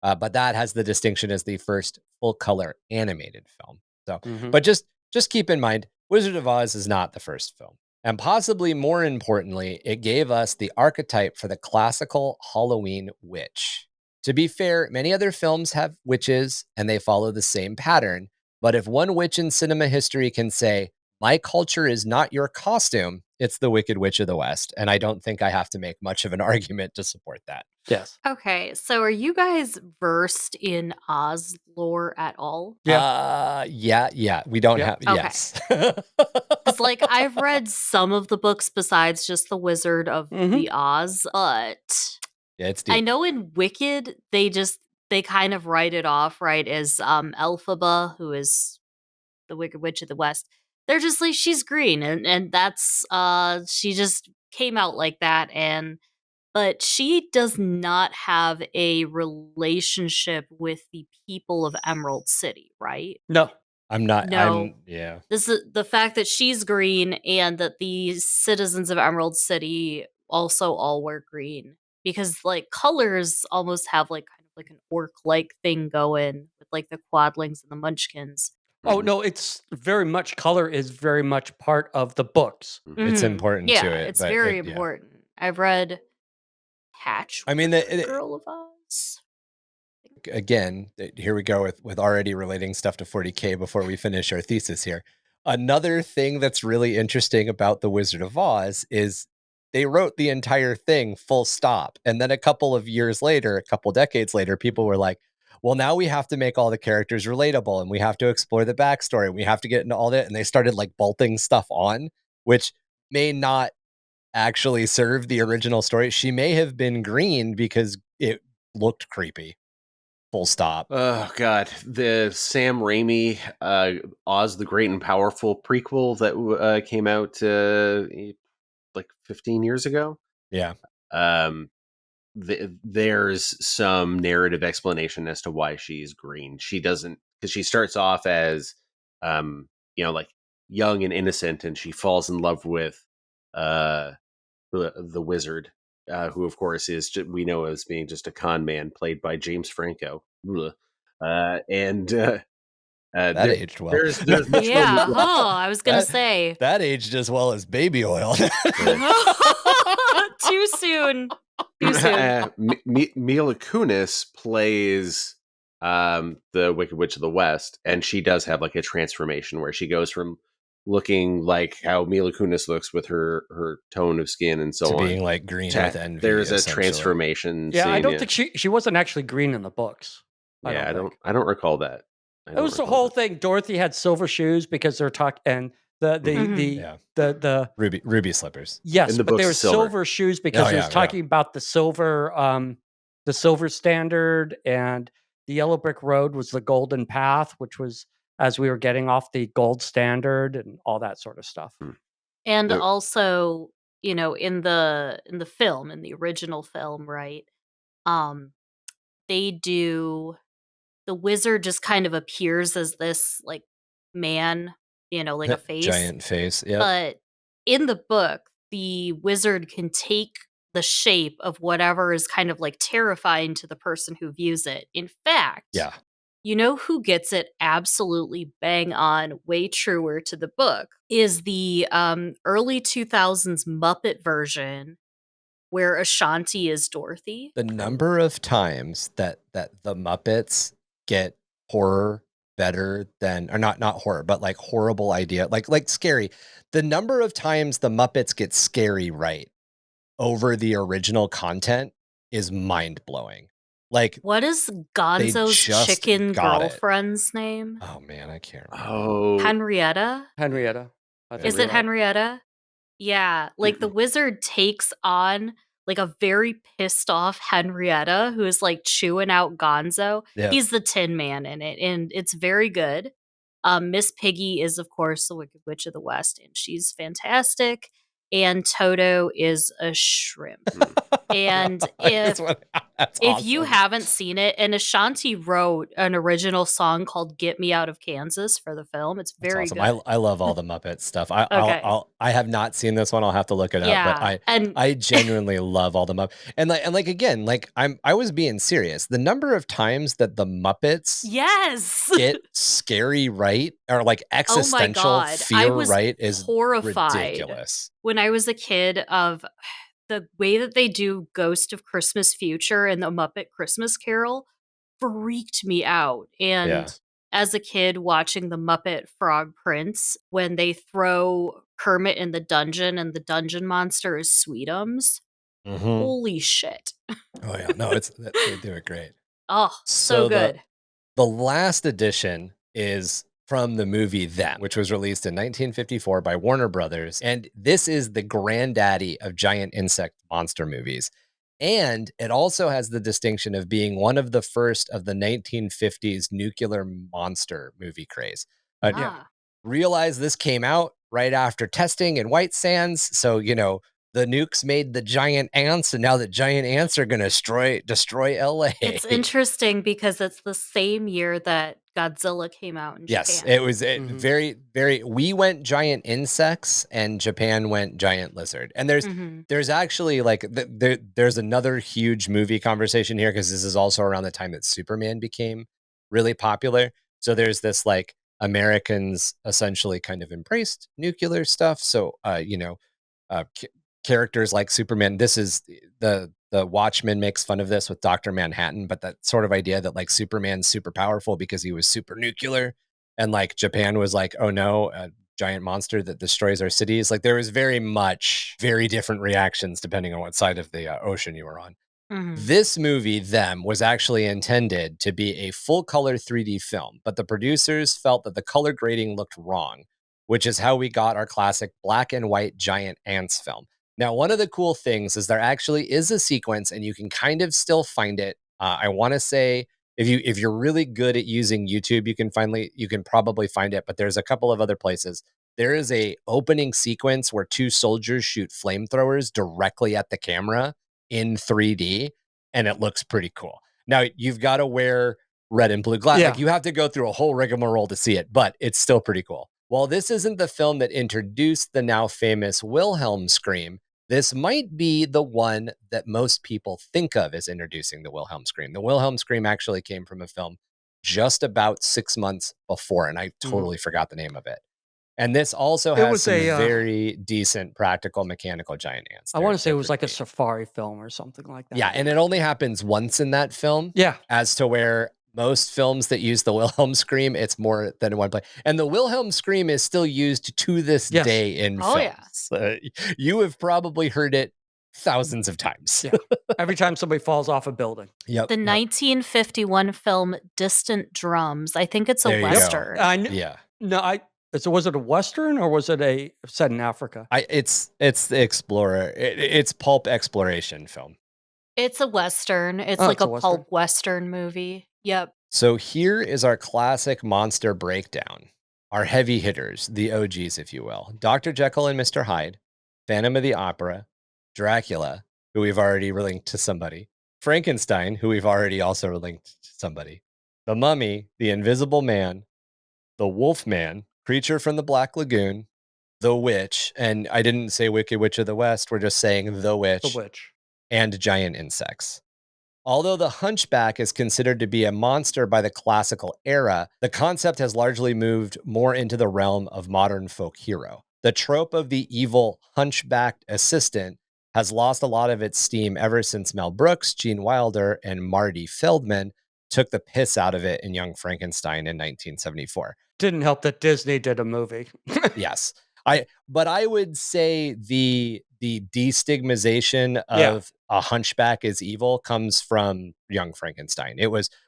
But that has the distinction as the first full color animated film. So, but just keep in mind, Wizard of Oz is not the first film. And possibly more importantly, it gave us the archetype for the classical Halloween witch. To be fair, many other films have witches and they follow the same pattern. But if one witch in cinema history can say, my culture is not your costume, it's the Wicked Witch of the West. And I don't think I have to make much of an argument to support that. Yes. Okay, so are you guys versed in Oz lore at all? Yeah. We don't have. Okay. Yes. Because, like, I've read some of the books besides just The Wizard of the Oz, but Yeah, it's deep. I know in Wicked, they kind of write it off, right, as Elphaba, who is the Wicked Witch of the West. They're just like, she's green, and that's, she just came out like that, but she does not have a relationship with the people of Emerald City, right? No. No. Yeah. This is the fact that she's green and that the citizens of Emerald City also all wear green. Because like colors almost have like kind of like an orc-like thing going with like the quadlings and the munchkins. Oh no, it's very much color is very much part of the books. It's Mhm. important Yeah, to it, it's but very yeah. important. I've read Patchwork I mean, Girl of Oz. again, here we go with already relating stuff to 40K before we finish our thesis here. Another thing that's really interesting about The Wizard of Oz is they wrote the entire thing full stop. And then a couple of years later, a couple decades later, people were like, well, now we have to make all the characters relatable and we have to explore the backstory and we have to get into all that. And they started like bolting stuff on, which may not actually serve the original story. She may have been green because it looked creepy. Full stop. Oh God, the Sam Raimi Oz the Great and Powerful prequel that came out like 15 years ago. Yeah. There's some narrative explanation as to why she's green. She doesn't, because she starts off as like young and innocent, and she falls in love with the wizard, who of course we know as being just a con man played by James Franco. And That aged well. There's much Yeah, more. I was gonna say. That aged as well as baby oil. Too soon. Too soon. Mila Kunis plays the Wicked Witch of the West, and she does have like a transformation where she goes from looking like how Mila Kunis looks with her tone of skin and so to on, being like green with envy. there's a essentially. transformation. Yeah, scene, I don't think she wasn't actually green in the books. I don't recall that. It was the whole thing. Dorothy had silver shoes because they're talking, and the ruby slippers. Yes, In the but they books, were silver. silver shoes because it was talking about the silver standard, and the yellow brick road was the golden path, which was as we were getting off the gold standard and all that sort of stuff. And also, in the film, in the original film, right? They do, the wizard just kind of appears as this like man, like a face. Giant face. Yeah. But in the book, the wizard can take the shape of whatever is kind of like terrifying to the person who views it. In fact, Yeah. you know who gets it absolutely bang on, way truer to the book, is the early 2000s Muppet version where Ashanti is Dorothy. The number of times that the Muppets get horror better than, or not horror, but like horrible idea, like scary. The number of times the Muppets get scary right over the original content is mind blowing. Like, what is Gonzo's chicken girlfriend's name? Oh man, I can't remember. Oh, Henrietta. Is it Henrietta? Yeah, like the wizard takes on like a very pissed off Henrietta who is like chewing out Gonzo. Yeah. He's the Tin Man in it, and it's very good. Miss Piggy is, of course, the Wicked Witch of the West, and she's fantastic. And Toto is a shrimp. And if you haven't seen it, and Ashanti wrote an original song called "Get Me Out of Kansas" for the film. It's very awesome. good. I love all the Muppet stuff. I have not seen this one. I'll have to look it up. But I genuinely love all the Muppets. And like again, like I was being serious. The number of times that the Muppets get scary right, or like existential fear right, is horrified ridiculous. When I was a kid, of the way that they do Ghost of Christmas Future and the Muppet Christmas Carol freaked me out. And as a kid watching the Muppet Frog Prince, when they throw Kermit in the dungeon and the dungeon monster is Sweetums, holy shit. Oh yeah, no, they do it great. Oh, so good. The last edition is from the movie Them, which was released in 1954 by Warner Brothers. And this is the granddaddy of giant insect monster movies. And it also has the distinction of being one of the first of the 1950s nuclear monster movie craze. Realize this came out right after testing in White Sands. So, the nukes made the giant ants, and now the giant ants are going to destroy LA. It's interesting because it's the same year that Godzilla came out in Yes, Japan. it was very, very. We went giant insects, and Japan went giant lizard. And there's actually like there's another huge movie conversation here because this is also around the time that Superman became really popular. So there's this like Americans essentially kind of embraced nuclear stuff. So characters like Superman. This is the Watchmen makes fun of this with Dr. Manhattan, but that sort of idea that like Superman's super powerful because he was super nuclear, and like Japan was like, oh no, a giant monster that destroys our cities. Like there was very different reactions depending on what side of the ocean you were on. This movie, Them, was actually intended to be a full color 3D film, but the producers felt that the color grading looked wrong, which is how we got our classic black and white giant ants film. Now, one of the cool things is there actually is a sequence, and you can kind of still find it. I want to say if you're really good at using YouTube, you can probably find it. But there's a couple of other places. There is a opening sequence where two soldiers shoot flamethrowers directly at the camera in 3D, and it looks pretty cool. Now you've got to wear red and blue glass. Yeah. Like you have to go through a whole rigmarole to see it, but it's still pretty cool. While this isn't the film that introduced the now famous Wilhelm scream, this might be the one that most people think of as introducing the Wilhelm scream. The Wilhelm scream actually came from a film just about 6 months before, and I totally forgot the name of it. And this also has some very decent practical mechanical giant ants. I want to say it was like a safari film or something like that. Yeah, and it only happens once in that film. Yeah. As to where most films that use the Wilhelm scream, it's more than one play. And the Wilhelm scream is still used to this day in films. Yeah. You have probably heard it thousands of times. Yeah. Every time somebody falls off a building. Yep. The 1951 film Distant Drums. I think it's a Western. Yeah. No, so was it a Western or was it set in Africa? It's the Explorer. It's pulp exploration film. It's a Western. It's like a pulp Western movie. Yep. So here is our classic monster breakdown. Our heavy hitters, the OGs, if you will. Dr. Jekyll and Mr. Hyde, Phantom of the Opera, Dracula, who we've already linked to somebody, Frankenstein, who we've already also linked to somebody, the Mummy, the Invisible Man, the Wolfman, Creature from the Black Lagoon, the Witch, and I didn't say Wicked Witch of the West, we're just saying the Witch, and giant insects. Although the Hunchback is considered to be a monster by the classical era, the concept has largely moved more into the realm of modern folk hero. The trope of the evil hunchbacked assistant has lost a lot of its steam ever since Mel Brooks, Gene Wilder, and Marty Feldman took the piss out of it in Young Frankenstein in 1974. Didn't help that Disney did a movie. Yes. But I would say the destigmatization of a hunchback as evil comes from Young Frankenstein.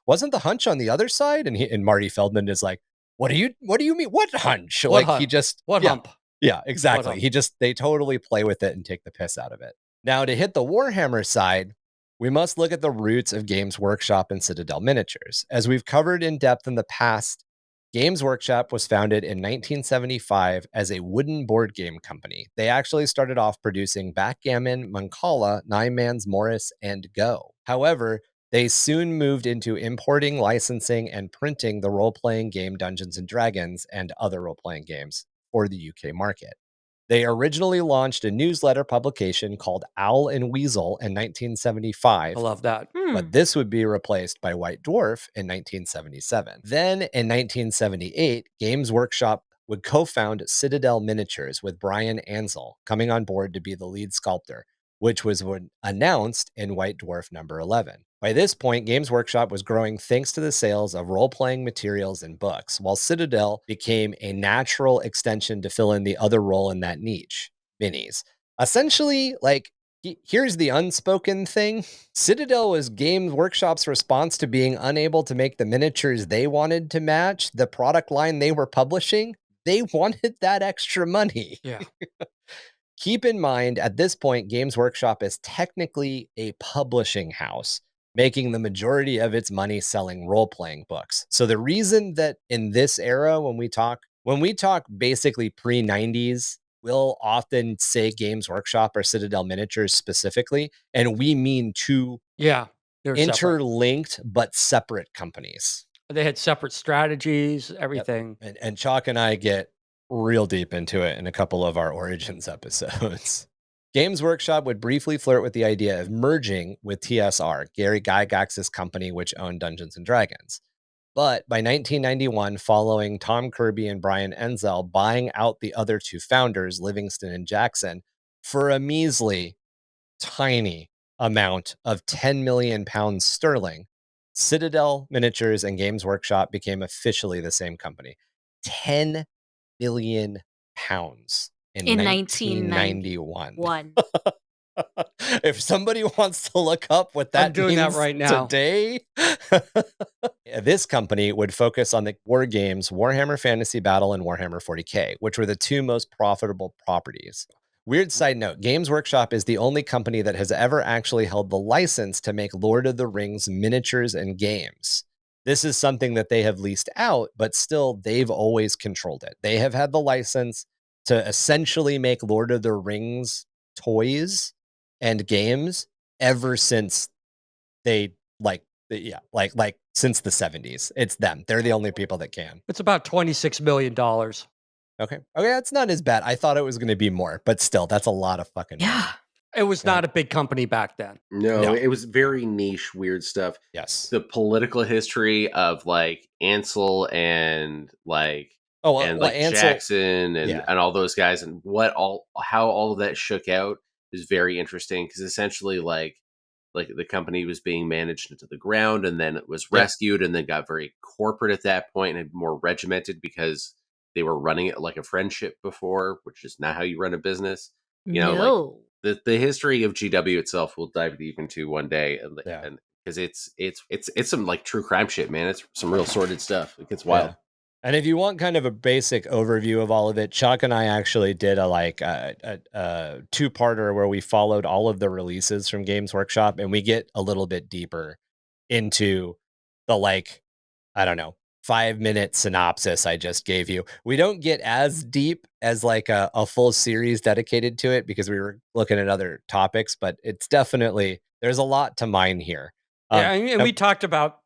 Wasn't the hunch on the other side? And Marty Feldman is like, what do you mean? What hunch? What hump? Yeah, exactly. They totally play with it and take the piss out of it. Now, to hit the Warhammer side, we must look at the roots of Games Workshop and Citadel Miniatures. As we've covered in depth in the past, Games Workshop was founded in 1975 as a wooden board game company. They actually started off producing backgammon, Mancala, Nine Man's Morris, and Go. However, they soon moved into importing, licensing, and printing the role-playing game Dungeons & Dragons and other role-playing games for the UK market. They originally launched a newsletter publication called Owl and Weasel in 1975. I love that. But this would be replaced by White Dwarf in 1977. Then in 1978, Games Workshop would co-found Citadel Miniatures with Brian Ansell coming on board to be the lead sculptor, which was announced in White Dwarf number 11. By this point, Games Workshop was growing thanks to the sales of role-playing materials and books, while Citadel became a natural extension to fill in the other role in that niche, minis. Essentially, here's the unspoken thing. Citadel was Games Workshop's response to being unable to make the miniatures they wanted to match the product line they were publishing. They wanted that extra money. Yeah. Keep in mind, at this point, Games Workshop is technically a publishing house, making the majority of its money selling role-playing books. So the reason that in this era, when we talk basically pre-90s, we'll often say Games Workshop or Citadel Miniatures specifically, and we mean two interlinked but separate companies. They had separate strategies, everything. And Chac and I get real deep into it in a couple of our Origins episodes. Games Workshop would briefly flirt with the idea of merging with TSR, Gary Gygax's company, which owned Dungeons & Dragons. But by 1991, following Tom Kirby and Brian Enzel buying out the other two founders, Livingston and Jackson, for a measly, tiny amount of 10 million pounds sterling, Citadel Miniatures and Games Workshop became officially the same company. 10 million pounds in 1991. If somebody wants to look up what that I'm doing means that right now. today, this company would focus on the war games Warhammer Fantasy Battle and Warhammer 40K, which were the two most profitable properties. Weird side note, Games Workshop is the only company that has ever actually held the license to make Lord of the Rings miniatures and games. This is something that they have leased out, but still they've always controlled it. They have had the license to essentially make Lord of the Rings toys and games ever since they since the 70s. It's them. They're the only people that can. It's about $26 million. Okay, that's not as bad. I thought it was going to be more, but still, that's a lot of fucking money. Yeah. It was not a big company back then. No, it was very niche, weird stuff. Yes. The political history of like Ansel and like Ansel, Jackson and all those guys and how all of that shook out is very interesting because essentially like the company was being managed into the ground and then it was rescued and then got very corporate at that point and more regimented because they were running it like a friendship before, which is not how you run a business. You know, like the history of GW itself we'll dive deep into one day and because it's some like true crime shit, man. It's some real sordid stuff. It gets wild. Yeah. And if you want kind of a basic overview of all of it, Chac and I actually did a two-parter where we followed all of the releases from Games Workshop, and we get a little bit deeper into the 5-minute synopsis I just gave you. We don't get as deep as like a full series dedicated to it because we were looking at other topics, but it's definitely, there's a lot to mine here. And we talked about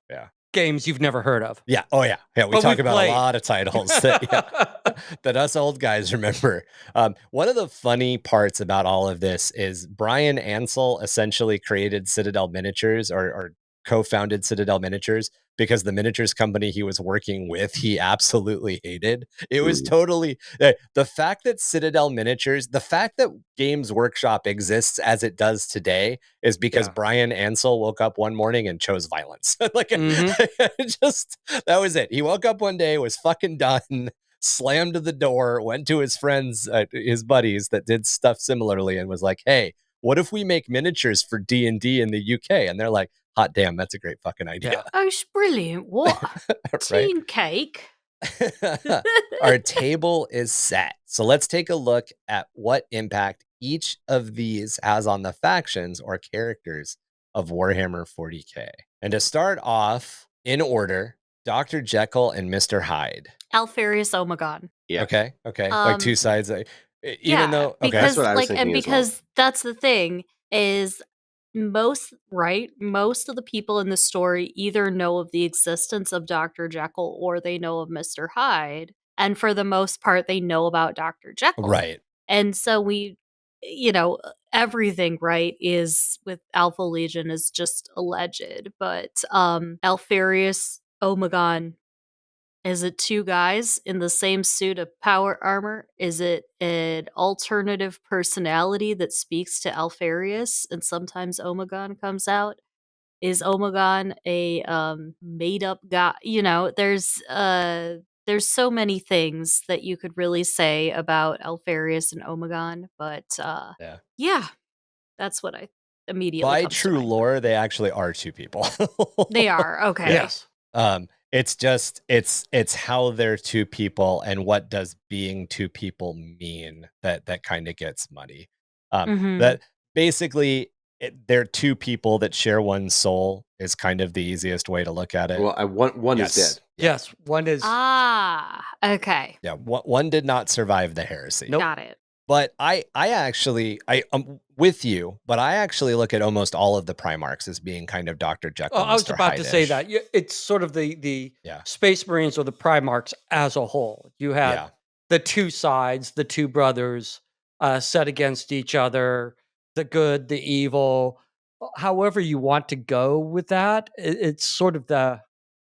games you've never heard of. Yeah. Oh, yeah. Yeah. We talk about a lot of titles that us old guys remember. One of the funny parts about all of this is Brian Ansel essentially created Citadel Miniatures or co-founded Citadel Miniatures because the miniatures company he was working with, he absolutely hated. It was totally the fact that Citadel Miniatures, the fact that Games Workshop exists as it does today is because Brian Ansel woke up one morning and chose violence. That was it. He woke up one day, was fucking done, slammed the door, went to his friends, his buddies that did stuff similarly and was like, hey, what if we make miniatures for D&D in the UK? And they're like, hot damn, that's a great fucking idea. Yeah. Oh, it's brilliant. What? Teen cake. Our table is set. So let's take a look at what impact each of these has on the factions or characters of Warhammer 40K. And to start off in order, Dr. Jekyll and Mr. Hyde. Alfarius Omegon. Yeah. Okay. Like two sides. Even though, because that's what I was thinking because that's the thing is most of the people in the story either know of the existence of Dr. Jekyll or they know of Mr. Hyde, and for the most part they know about Dr. Jekyll. Right. And so we everything is with Alpha Legion is just alleged, but Alfarius Omegon, is it two guys in the same suit of power armor? Is it an alternative personality that speaks to Alfarius and sometimes Omegon comes out? Is Omegon a made up guy? There's so many things that you could really say about Alfarius and Omegon, but that's what I immediately by comes to true mind. lore, they actually are two people. They are, okay. Yes. It's just it's how they're two people and what does being two people mean that kind of gets muddy. That basically they're two people that share one soul is kind of the easiest way to look at it. Well, one is dead. Yes, one is. Okay. Yeah, one did not survive the heresy. Nope. Got it. But I'm with you, but I actually look at almost all of the Primarchs as being kind of Dr. Jekyll, I was Mr. about to say Hyde-ish. that. It's sort of the Yeah. Space Marines or the Primarchs as a whole. You have Yeah. the two sides, the two brothers set against each other, the good, the evil. However you want to go with that, it's sort of the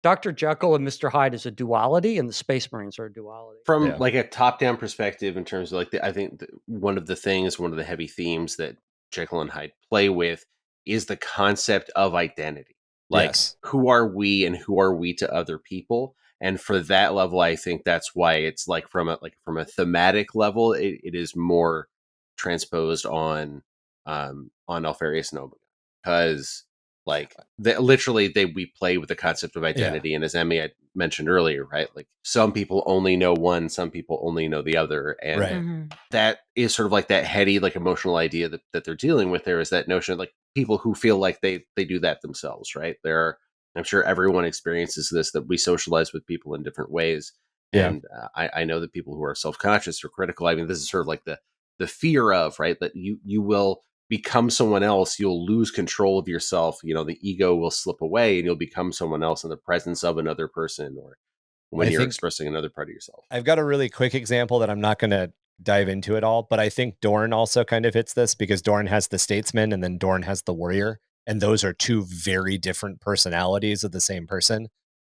Dr. Jekyll and Mr. Hyde is a duality, and the Space Marines are a duality. From Yeah. like a top-down perspective, in terms of like I think one of the heavy themes that Jekyll and Hyde play with is the concept of identity. Like, Yes. who are we and who are we to other people? And for that level, I think that's why it's like from a thematic level, it is more transposed on Alfarius and Omega, because like we play with the concept of identity, and as Emmy had mentioned earlier, right? Like, some people only know one, some people only know the other, and Right. Mhm. that is sort of like that heady, like emotional idea that they're dealing with. There is that notion of like people who feel like they do that themselves, right? I'm sure everyone experiences this, that we socialize with people in different ways. Yeah. And I know that people who are self-conscious or critical, I mean, this is sort of like the fear of, right, that you will become someone else, you'll lose control of yourself, the ego will slip away and you'll become someone else in the presence of another person, or when you're expressing another part of yourself. I've got a really quick example that I'm not going to dive into it all, but I think Dorn also kind of hits this, because Dorn has the statesman and then Dorn has the warrior, and those are two very different personalities of the same person.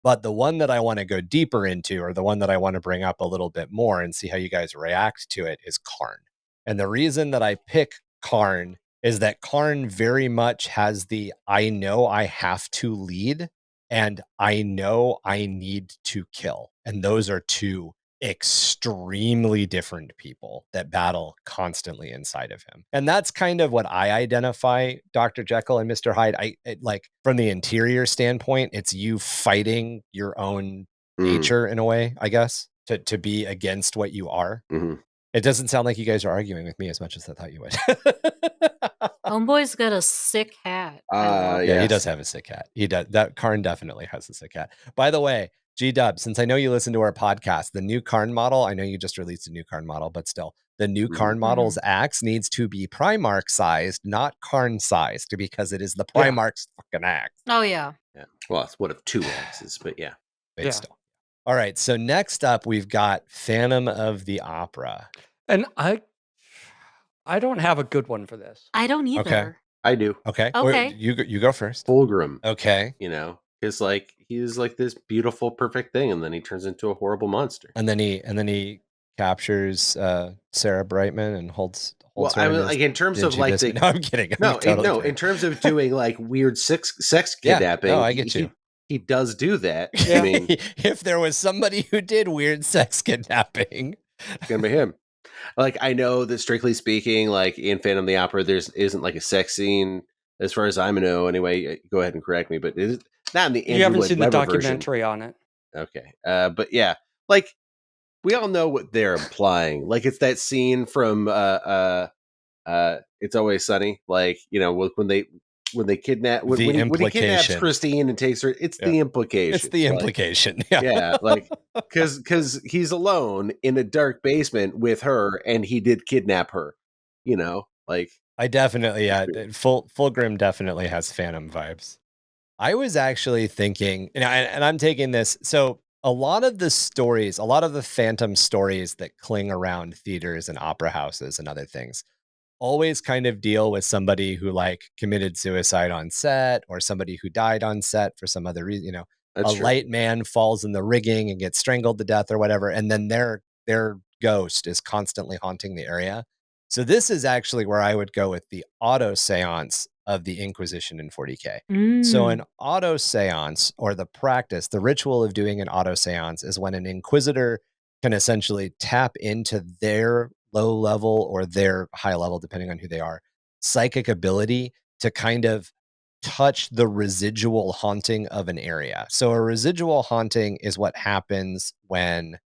But the one that I want to go deeper into, or the one that I want to bring up a little bit more and see how you guys react to it, is Karn. And the reason that I pick Karn is that Karn very much has the I know I have to lead and I know I need to kill. And those are two extremely different people that battle constantly inside of him. And that's kind of what I identify Dr. Jekyll and Mr. Hyde. Like, from the interior standpoint, it's you fighting your own nature in a way, I guess, to be against what you are. Mm-hmm. It doesn't sound like you guys are arguing with me as much as I thought you would. Homeboy's got a sick hat. I love it. Yeah, he Yes. does have a sick hat. He does. That Karn definitely has a sick hat. By the way, G-Dub, since I know you listen to our podcast, the new Karn model, I know you just released a new Karn model, but still, the new Karn model's axe needs to be Primarch sized, not Karn sized, because it is the Primarch's fucking axe. Oh, yeah. Yeah. Well, it's one of two axes, but yeah. But still. All right, so next up, we've got Phantom of the Opera. And I don't have a good one for this. I don't either. Okay. I do. Okay. Okay. You go first. Fulgrim. Okay. Is like, he's like this beautiful, perfect thing, and then he turns into a horrible monster. And then he captures Sarah Brightman and holds well, her. I mean, like, in terms of like no, I'm kidding. In terms of doing like weird sex kidnapping, I get you. He does do that. Yeah. I mean, if there was somebody who did weird sex kidnapping, it's gonna be him. Like, I know that strictly speaking, like in Phantom of the Opera, isn't like a sex scene, as far as I know. Anyway, go ahead and correct me, but it's not in the Andrew You haven't Lloyd seen the Webber documentary version. on it. Okay, but yeah, like, we all know what they're implying. Like, it's that scene from It's Always Sunny. Like, when they kidnap when he kidnaps Christine and takes her, it's the implication. It's the implication. Yeah, like, because he's alone in a dark basement with her, and he did kidnap her. Like, I definitely, Fulgrim definitely has Phantom vibes. I was actually thinking, and I'm taking this. So a lot of the Phantom stories that cling around theaters and opera houses and other things always kind of deal with somebody who like committed suicide on set, or somebody who died on set for some other reason. That's true. Light man falls in the rigging and gets strangled to death or whatever, and then their ghost is constantly haunting the area. So this is actually where I would go with the auto seance of the Inquisition in 40K. So an auto seance, or the ritual of doing an auto seance, is when an Inquisitor can essentially tap into their low level or their high level, depending on who they are, psychic ability to kind of touch the residual haunting of an area. So a residual haunting is what happens when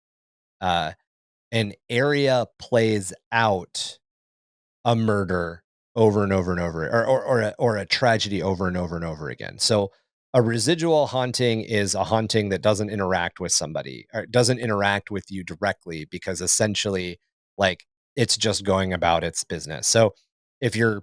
an area plays out a murder over and over and over, or a tragedy over and over and over again. So a residual haunting is a haunting that doesn't interact with somebody, or doesn't interact with you directly, because essentially, like, it's just going about its business. So if you're,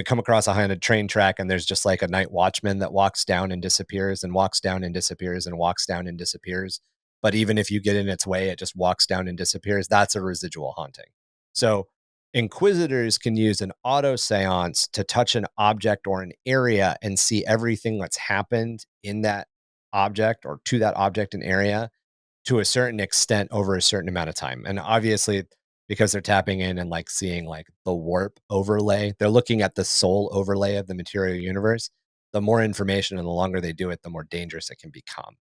come across a haunted train track and there's just like a night watchman that walks down and disappears and walks down and disappears and walks down and disappears, but even if you get in its way, it just walks down and disappears, that's a residual haunting. So Inquisitors can use an auto seance to touch an object or an area and see everything that's happened in that object or to that object and area to a certain extent over a certain amount of time. And obviously, because they're tapping in and like seeing like the warp overlay, they're looking at the soul overlay of the material universe. The more information and the longer they do it, the more dangerous it can become.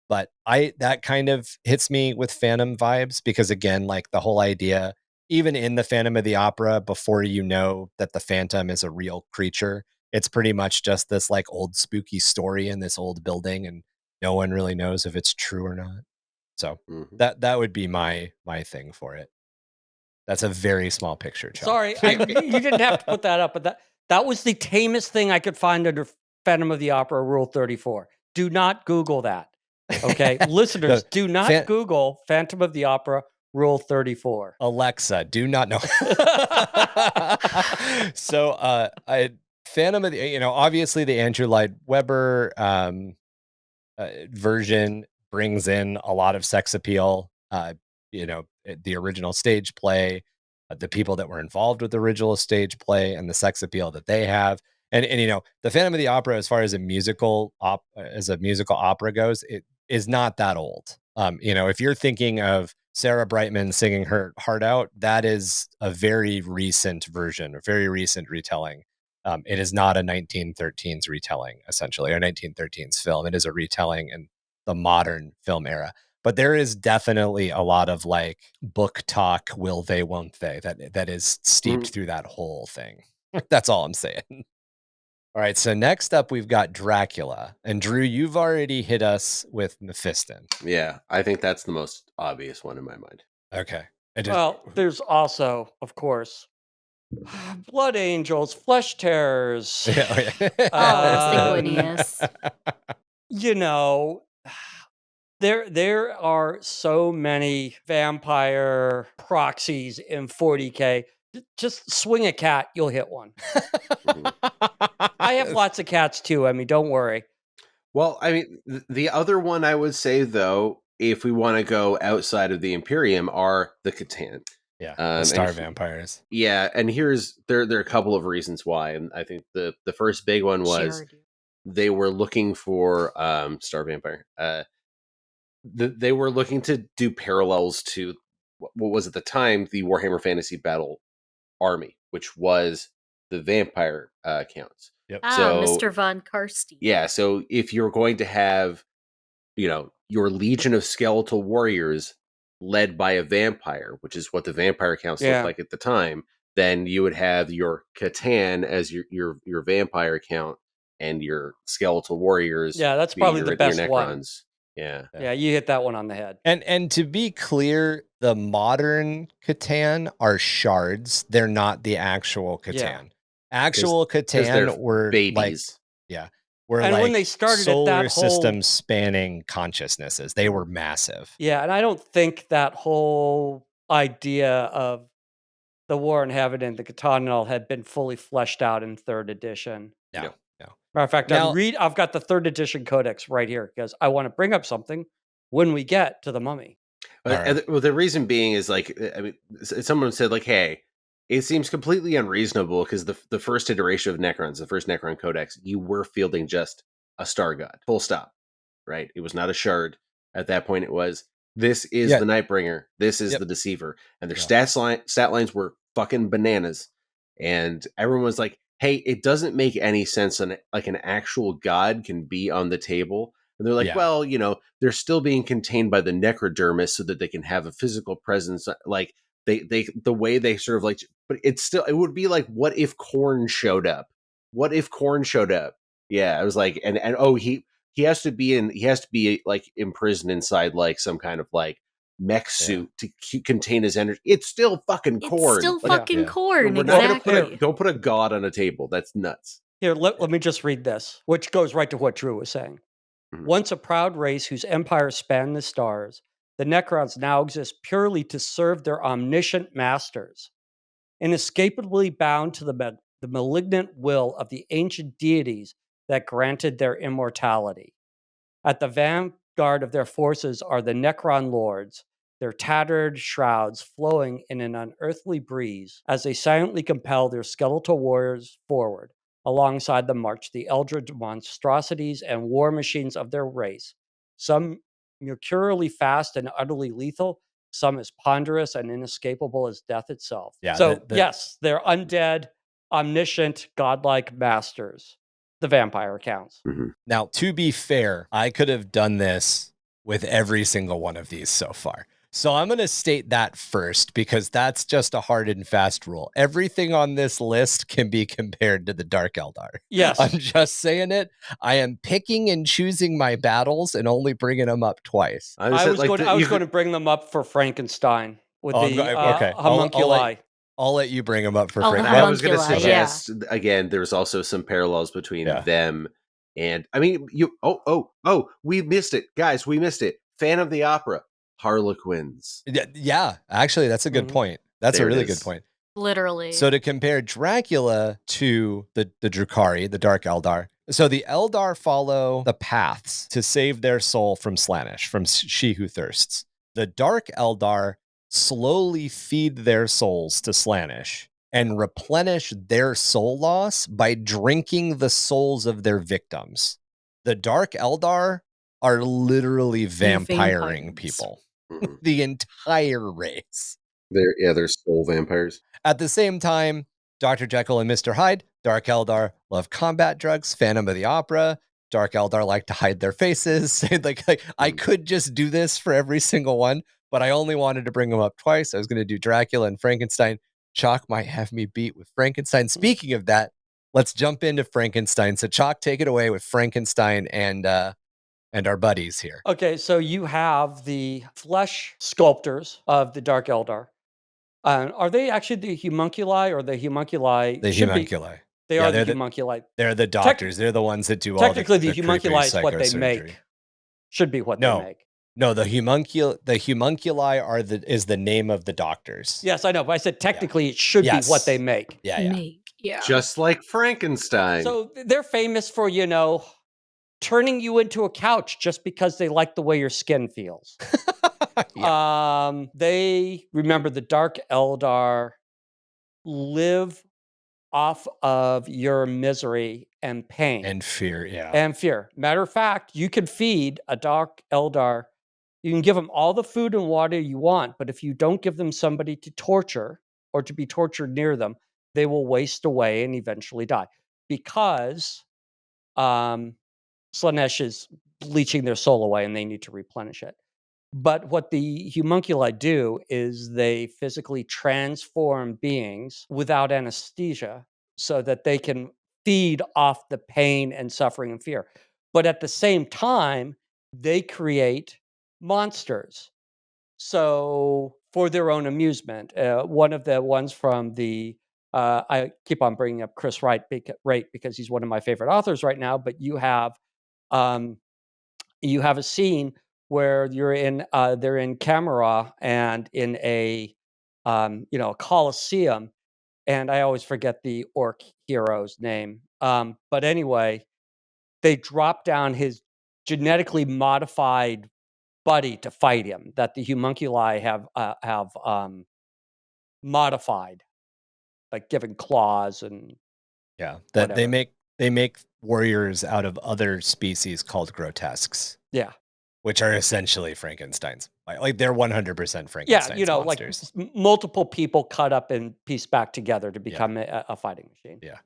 But that kind of hits me with Phantom vibes because, again, like the whole idea, even in the Phantom of the Opera, before you know that the Phantom is a real creature, it's pretty much just this like old spooky story in this old building, and no one really knows if it's true or not. So that would be my thing for it. That's a very small picture, Chuck. Sorry, you didn't have to put that up, but that was the tamest thing I could find under Phantom of the Opera Rule 34. Do not Google that. Okay, listeners, do not Google Phantom of the Opera Rule 34. Alexa, do not know. So, Phantom of the, obviously the Andrew Lloyd Webber version brings in a lot of sex appeal. The original stage play, the people that were involved with the original stage play, and the sex appeal that they have. And the Phantom of the Opera, as far as a musical opera goes, it is not that old. If you're thinking of Sarah Brightman singing her heart out, that is a very recent version, a very recent retelling. It is not a 1913s retelling, essentially, or 1913s film. It is a retelling in the modern film era. But there is definitely a lot of like book talk, will they, won't they, that is steeped through that whole thing. That's all I'm saying. All right, so next up we've got Dracula. And Drew, you've already hit us with Mephiston. Yeah, I think that's the most obvious one in my mind. Okay. Well, there's also, of course, blood angels, flesh terrors. Sanguinius. There are so many vampire proxies in 40K. Just swing a cat, you'll hit one. I have lots of cats too. I mean, don't worry. Well, I mean, the other one I would say, though, if we want to go outside of the Imperium, are the Catan. Yeah, the star vampires. Yeah, and there are a couple of reasons why, and I think the first big one was they were looking for star vampire. They were looking to do parallels to what was at the time the Warhammer Fantasy Battle Army, which was the vampire counts. Yep. So, Mr. Von Karstein. Yeah, so if you're going to have, your legion of skeletal warriors led by a vampire, which is what the vampire counts looked like at the time, then you would have your Catan as your vampire count and your skeletal warriors. Yeah, that's probably the best one. Yeah, you hit that one on the head. And to be clear, the modern Catan are shards. They're not the actual Catan. Yeah. Actual Catan were babies. And when they started solar system spanning consciousnesses, they were massive. Yeah, and I don't think that whole idea of the War in Heaven and the Catan and all had been fully fleshed out in 3rd edition. No. Matter of fact, I've got the 3rd edition codex right here because I want to bring up something when we get to the Mummy. Well, the reason being is someone said hey, it seems completely unreasonable because the first iteration of Necrons, the first Necron codex, you were fielding just a star god, full stop, right? It was not a shard. At that point, it was, this is the Nightbringer, this is the Deceiver, and their stat lines were fucking bananas, and everyone was like, hey, it doesn't make any sense an actual god can be on the table. And they're like, well, they're still being contained by the necrodermis so that they can have a physical presence. Like the way they sort of but it would be like, what if Khorn showed up? Yeah, I was like, and he has to be imprisoned inside some kind of mech suit to contain his energy. It's still fucking Khorn. It's still fucking Khorn. We're not gonna don't put a god on a table. That's nuts. Here, let me just read this, which goes right to what Drew was saying. Mm-hmm. Once a proud race whose empire spanned the stars, the Necrons now exist purely to serve their omniscient masters. inescapably bound to the malignant will of the ancient deities that granted their immortality. At the vanguard of their forces are the Necron lords, their tattered shrouds flowing in an unearthly breeze as they silently compel their skeletal warriors forward. Alongside them march the eldritch monstrosities and war machines of their race, some mercurially fast and utterly lethal, some as ponderous and inescapable as death itself. Yeah, So, yes, they're undead, omniscient, godlike masters. The vampire counts. Now, to be fair, I could have done this with every single one of these so far. So I'm going to state that first because that's just a hard and fast rule. Everything on this list can be compared to the Dark Eldar. Yes. I'm just saying it. I am picking and choosing my battles and only bringing them up twice. I was going to bring them up for Frankenstein with okay. homunculi. I'll let you bring them up for Frankenstein. Frankenstein. I was going to suggest, again, there's also some parallels between them and, I mean, we missed it. Guys, we missed it. Fan of the Opera. Harlequins. Yeah, actually, that's a good point. That's a really good point. Literally. So to compare Dracula to the Drukhari, the Dark Eldar. So the Eldar follow the paths to save their soul from Slaanesh, from She Who Thirsts. The Dark Eldar slowly feed their souls to Slaanesh and replenish their soul loss by drinking the souls of their victims. The Dark Eldar are literally vampiring people. The entire race. They're soul vampires. At the same time, Dr. Jekyll and Mr. Hyde, Dark Eldar love combat drugs, Phantom of the Opera, Dark Eldar like to hide their faces. I could just do this for every single one, but I only wanted to bring them up twice. I was going to do Dracula and Frankenstein. Chac might have me beat with Frankenstein. Speaking of that, let's jump into Frankenstein. So Chac, take it away with Frankenstein and our buddies here. Okay, so you have the flesh sculptors of the Dark Eldar. Are they actually the homunculi or the homunculi? The homunculi. They are the homunculi. They're the doctors. They're the ones that do all the technically the homunculi is what they make. Should be what they make. No, the homunculi is the name of the doctors. Yes, I know, but I said technically it should be what they make. Yeah. Just like Frankenstein. So they're famous for, turning you into a couch just because they like the way your skin feels. They remember the Dark Eldar live off of your misery and pain and fear. Matter of fact, you can feed a Dark Eldar. You can give them all the food and water you want, but if you don't give them somebody to torture or to be tortured near them, they will waste away and eventually die because Slaanesh is bleaching their soul away and they need to replenish it. But what the homunculi do is they physically transform beings without anesthesia so that they can feed off the pain and suffering and fear. But at the same time, they create monsters. So for their own amusement, one of the ones from the I keep on bringing up Chris Wright because he's one of my favorite authors right now. But you have a scene where they're in Camera and in a Colosseum, and I always forget the orc hero's name. But anyway, they drop down his genetically modified buddy to fight him that the homunculi have modified, like giving claws and that they make warriors out of other species called grotesques. Yeah. Which are essentially Frankenstein's. Like they're 100% Frankenstein's monsters. Like multiple people cut up and pieced back together to become a fighting machine. Yeah.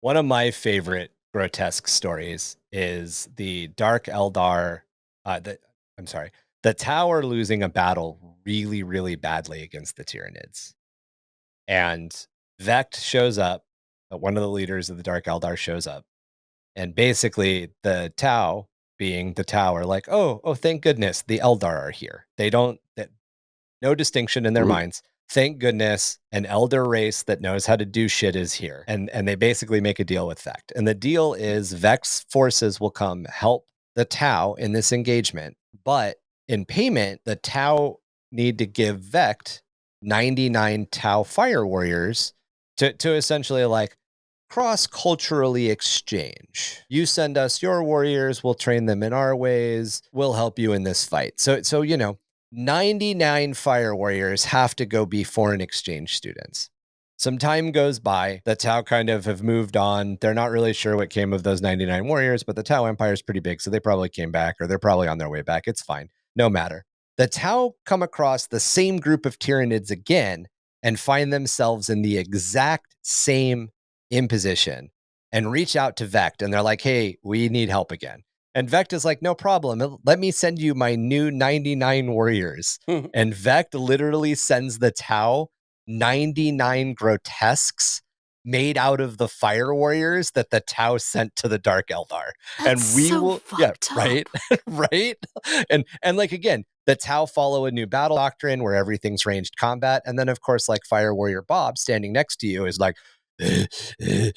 One of my favorite grotesque stories is the Dark Eldar. The Tower losing a battle really, really badly against the Tyranids. And Vect shows up. One of the leaders of the Dark Eldar shows up. And basically the Tau, being the Tower, like, oh, thank goodness the Eldar are here. No distinction in their minds. Thank goodness an elder race that knows how to do shit is here. And they basically make a deal with Vect. And the deal is Vect's forces will come help the Tau in this engagement. But in payment, the Tau need to give Vect 99 Tau fire warriors to essentially like cross-culturally exchange. You send us your warriors, we'll train them in our ways, we'll help you in this fight. So 99 fire warriors have to go be foreign exchange students. Some time goes by, the Tau kind of have moved on. They're not really sure what came of those 99 warriors, but the Tau Empire is pretty big, so they probably came back, or they're probably on their way back. It's fine. No matter. The Tau come across the same group of Tyranids again and find themselves in the exact same imposition and reach out to Vect, and they're like, hey, we need help again. And Vect is like, no problem. Let me send you my new 99 warriors. And Vect literally sends the Tau 99 grotesques made out of the fire warriors that the Tau sent to the Dark Eldar. That's and we so will fucked up. right right and like again, the Tau follow a new battle doctrine where everything's ranged combat, and then of course like fire warrior Bob standing next to you is like and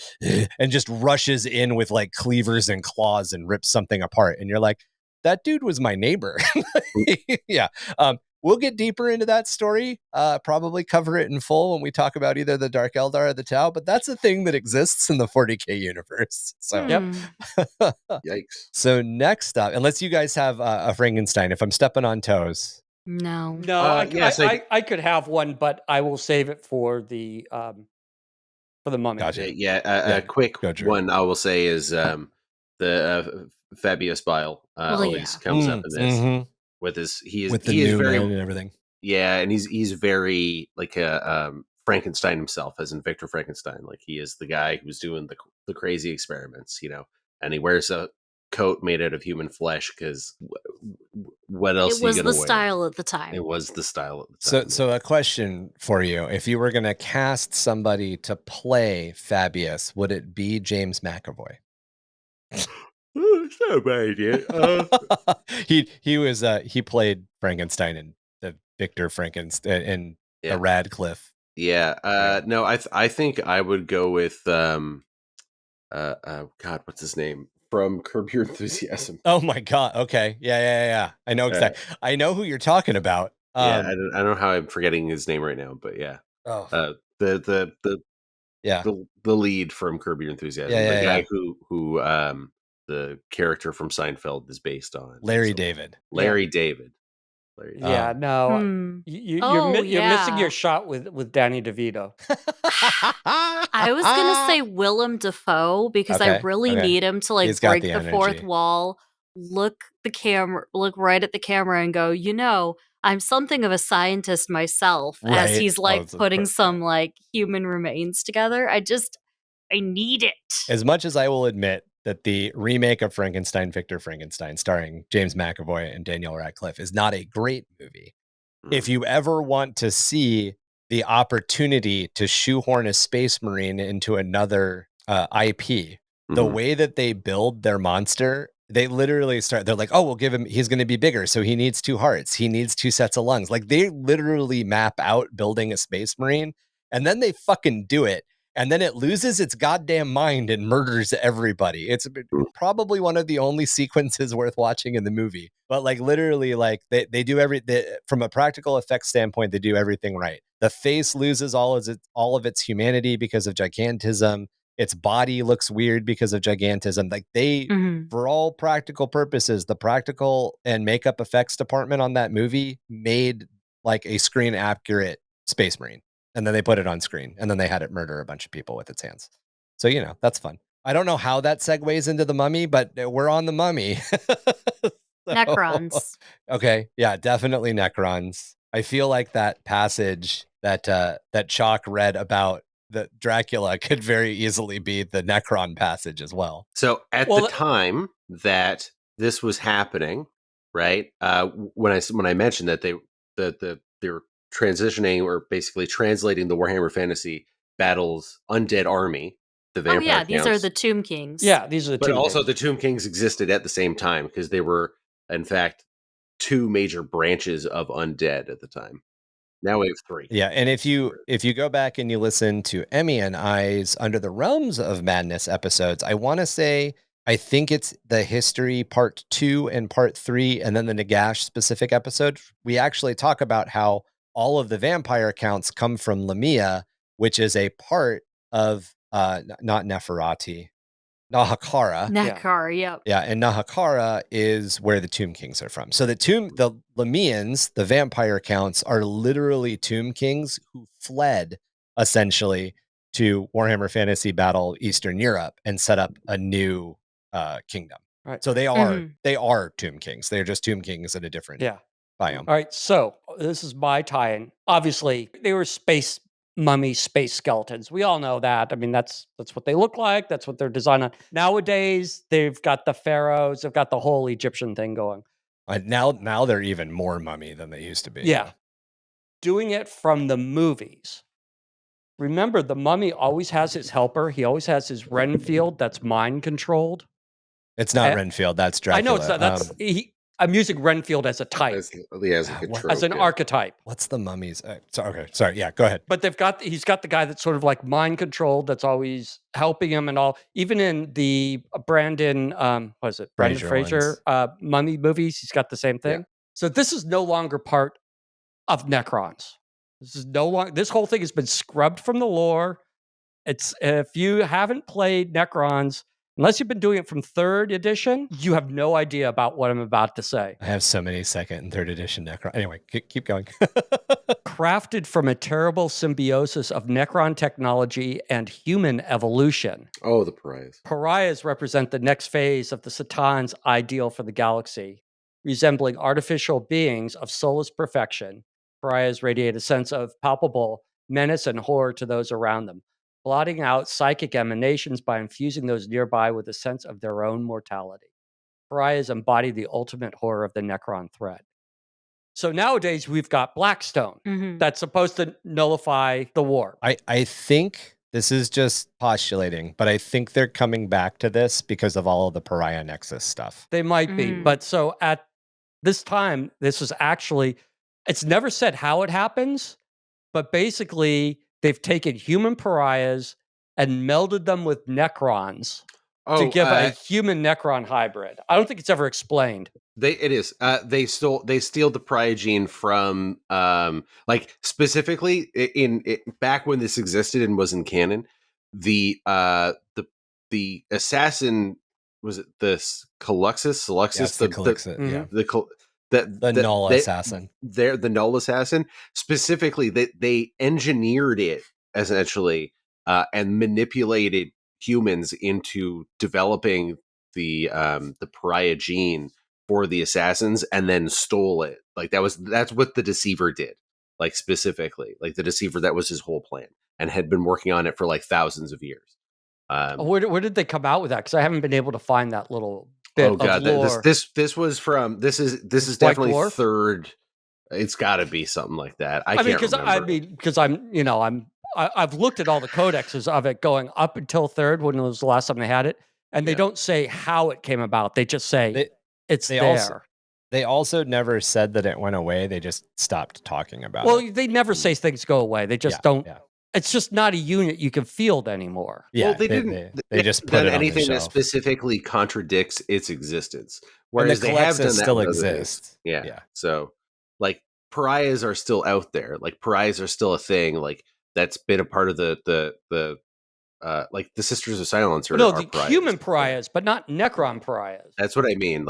just rushes in with like cleavers and claws and rips something apart, and you're like, that dude was my neighbor. Yeah. We'll get deeper into that story, probably cover it in full when we talk about either the Dark Eldar or the Tau, but that's a thing that exists in the 40K universe. So, Yikes. So next up, unless you guys have a Frankenstein, if I'm stepping on toes. No. No, yes, I could have one, but I will save it for the mummy. Gotcha. A quick go, Drew. one I will say is the Fabius Bile always comes up in this with his he is very and everything. Yeah, and he's very like a Frankenstein himself, as in Victor Frankenstein. Like he is the guy who's doing the crazy experiments, and he wears a coat made out of human flesh because what else? It was the style at the time. It was the style at the time. So a question for you: if you were going to cast somebody to play Fabius, would it be James McAvoy? It's not a bad idea. He played Frankenstein in the Victor Frankenstein in the Radcliffe. Yeah. No, I think I would go with God, what's his name from Curb Your Enthusiasm? Oh my God. Okay. Yeah. I know exactly. I know who you're talking about. I don't know how I'm forgetting his name right now, but yeah. Oh. The lead from Curb Your Enthusiasm, the guy who the character from Seinfeld is based on. Larry David. Yeah, no, you're missing your shot with Danny DeVito. I was gonna say Willem Dafoe because I really need him to like break the fourth wall, look right at the camera, and go, I'm something of a scientist myself. Right. As he's like putting some like human remains together. I need it. As much as I will admit that the remake of Frankenstein, Victor Frankenstein, starring James McAvoy and Daniel Radcliffe, is not a great movie. If you ever want to see the opportunity to shoehorn a Space Marine into another IP, the way that they build their monster, they literally they're like, oh, we'll give him, he's going to be bigger, so he needs 2 hearts, he needs 2 sets of lungs. Like they literally map out building a Space Marine, and then they fucking do it. And then it loses its goddamn mind and murders everybody. It's probably one of the only sequences worth watching in the movie. But like literally, like they do from a practical effects standpoint, they do everything right. The face loses all of its humanity because of gigantism. Its body looks weird because of gigantism. Like for all practical purposes, the practical and makeup effects department on that movie made like a screen accurate Space Marine. And then they put it on screen, and then they had it murder a bunch of people with its hands. So, that's fun. I don't know how that segues into the Mummy, but we're on the Mummy. Necrons. Okay. Yeah, definitely Necrons. I feel like that passage that Chac read about the Dracula could very easily be the Necron passage as well. So at the time that this was happening, right? When I mentioned that they were transitioning or basically translating the Warhammer Fantasy Battles Undead Army, the vampire counts. These are the Tomb Kings. Yeah, these are the Tomb Kings. But also the Tomb Kings existed at the same time because they were, in fact, 2 major branches of undead at the time. Now we have 3. Yeah, and if you go back and you listen to Emmy and I's Under the Realms of Madness episodes, I want to say, I think it's the history part 2 and part 3, and then the Nagash specific episode. We actually talk about how all of the vampire counts come from Lamia, which is a part of not Neferati, Nahakara. Nakar, yep. Yeah, and Nahakara is where the Tomb Kings are from. So the Lamians, the vampire counts, are literally Tomb Kings who fled essentially to Warhammer Fantasy Battle Eastern Europe and set up a new kingdom. Right. So they are Tomb Kings. They're just Tomb Kings in a different biome. All right, so this is my tie-in. Obviously, they were space mummies, space skeletons. We all know that. I mean, that's what they look like. That's what they're designed on. Nowadays, they've got the pharaohs. They've got the whole Egyptian thing going. Now they're even more mummy than they used to be. Yeah. Doing it from the movies. Remember, the mummy always has his helper. He always has his Renfield that's mind controlled. It's not Renfield. That's Dracula. I know it's not. That's I'm using Renfield as a type, as an archetype. What's the mummy's? Sorry. Yeah, go ahead. But he's got the guy that's sort of like mind controlled, that's always helping him and all. Even in the Brandon Fraser mummy movies, he's got the same thing. Yeah. So this is no longer part of Necrons. This is no longer. This whole thing has been scrubbed from the lore. It's if you haven't played Necrons, unless you've been doing it from 3rd edition, you have no idea about what I'm about to say. I have so many 2nd and 3rd edition Necron. Anyway, keep going. Crafted from a terrible symbiosis of Necron technology and human evolution. Oh, the pariahs. Pariahs represent the next phase of the Satan's ideal for the galaxy. Resembling artificial beings of soulless perfection, pariahs radiate a sense of palpable menace and horror to those around them, blotting out psychic emanations by infusing those nearby with a sense of their own mortality. Pariahs embody the ultimate horror of the Necron threat. So nowadays, we've got Blackstone that's supposed to nullify the war. I think this is just postulating, but I think they're coming back to this because of all of the Pariah Nexus stuff. They might be. But so at this time, this is actually, it's never said how it happens, but basically, they've taken human pariahs and melded them with Necrons to give a human Necron hybrid. I don't think it's ever explained. It is. They steal the pariah gene from like specifically back when this existed and was in canon. The assassin, was it this Caluxus? Yes, the Caluxus, the null assassin. They're the null assassin. Specifically, they engineered it essentially and manipulated humans into developing the pariah gene for the assassins, and then stole it. Like that's what the Deceiver did. Like specifically, like the Deceiver, that was his whole plan, and had been working on it for like thousands of years. Where did they come out with that? Because I haven't been able to find that little bit of lore. This was from this is definitely Dwarf? 3rd. It's got to be something like that. I can't remember. Because I've looked at all the codexes of it going up until 3rd, when it was the last time they had it, and they don't say how it came about. They just say it's there. They also never said that it went away. They just stopped talking about it. Well, they never say things go away. They just don't. Yeah. It's just not a unit you can field anymore. Yeah, well, they just put it anything on that specifically contradicts its existence. Whereas they have done that still exists. Yeah. So, like, pariahs are still out there. Like, pariahs are still a thing. Like, that's been a part of the like the Sisters of Silence. No, the pariahs. Human pariahs, but not Necron pariahs. That's what I mean.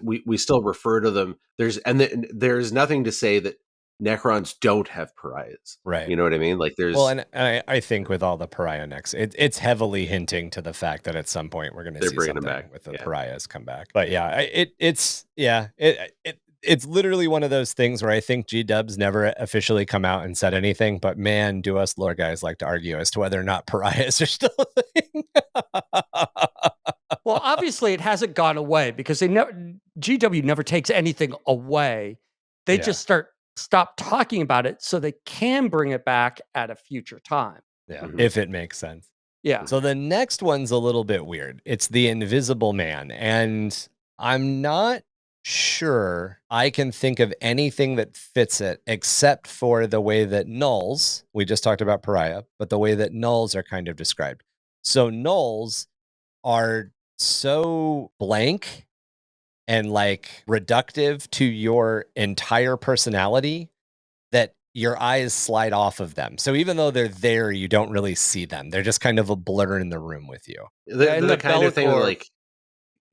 We still refer to them. There's nothing to say that Necrons don't have pariahs, right? You know what I mean? Like there's and I think with all the pariah next, it's heavily hinting to the fact that at some point we're going to see something back with the pariahs come back. But yeah, it's literally one of those things where I think G-Dubs never officially come out and said anything, but man, do us lore guys like to argue as to whether or not pariahs are still a thing. Well, obviously it hasn't gone away because GW never takes anything away. They just stop talking about it so they can bring it back at a future time. Yeah, if it makes sense. Yeah. So the next one's a little bit weird. It's the Invisible Man, and I'm not sure I can think of anything that fits it except for the way that nulls, we just talked about pariah, but the way that nulls are kind of described. So nulls are so blank and like reductive to your entire personality that your eyes slide off of them. So even though they're there, you don't really see them. They're just kind of a blur in the room with you. In The kind of thing that, Be'lakor- like,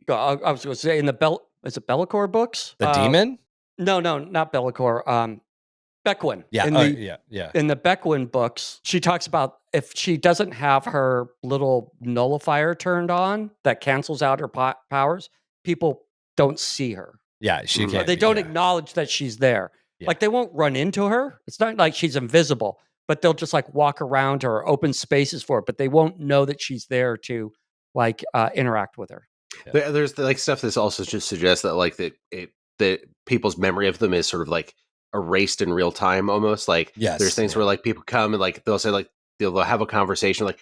I was going to say in the is it Be'lakor books? The demon? No, not Be'lakor. Beckwin. Yeah. In the Beckwin books, she talks about if she doesn't have her little nullifier turned on that cancels out her powers, people don't see her. Yeah, she Mhm. can't. They don't yeah. acknowledge that she's there. Yeah. Like they won't run into her. It's not like she's invisible, but they'll just like walk around her or open spaces for her, but they won't know that she's there to like interact with her. There's like stuff that's also just suggests that like that people's memory of them is sort of like erased in real time almost. Like Yes, there's things yeah. where like people come and like they'll say like they'll have a conversation like,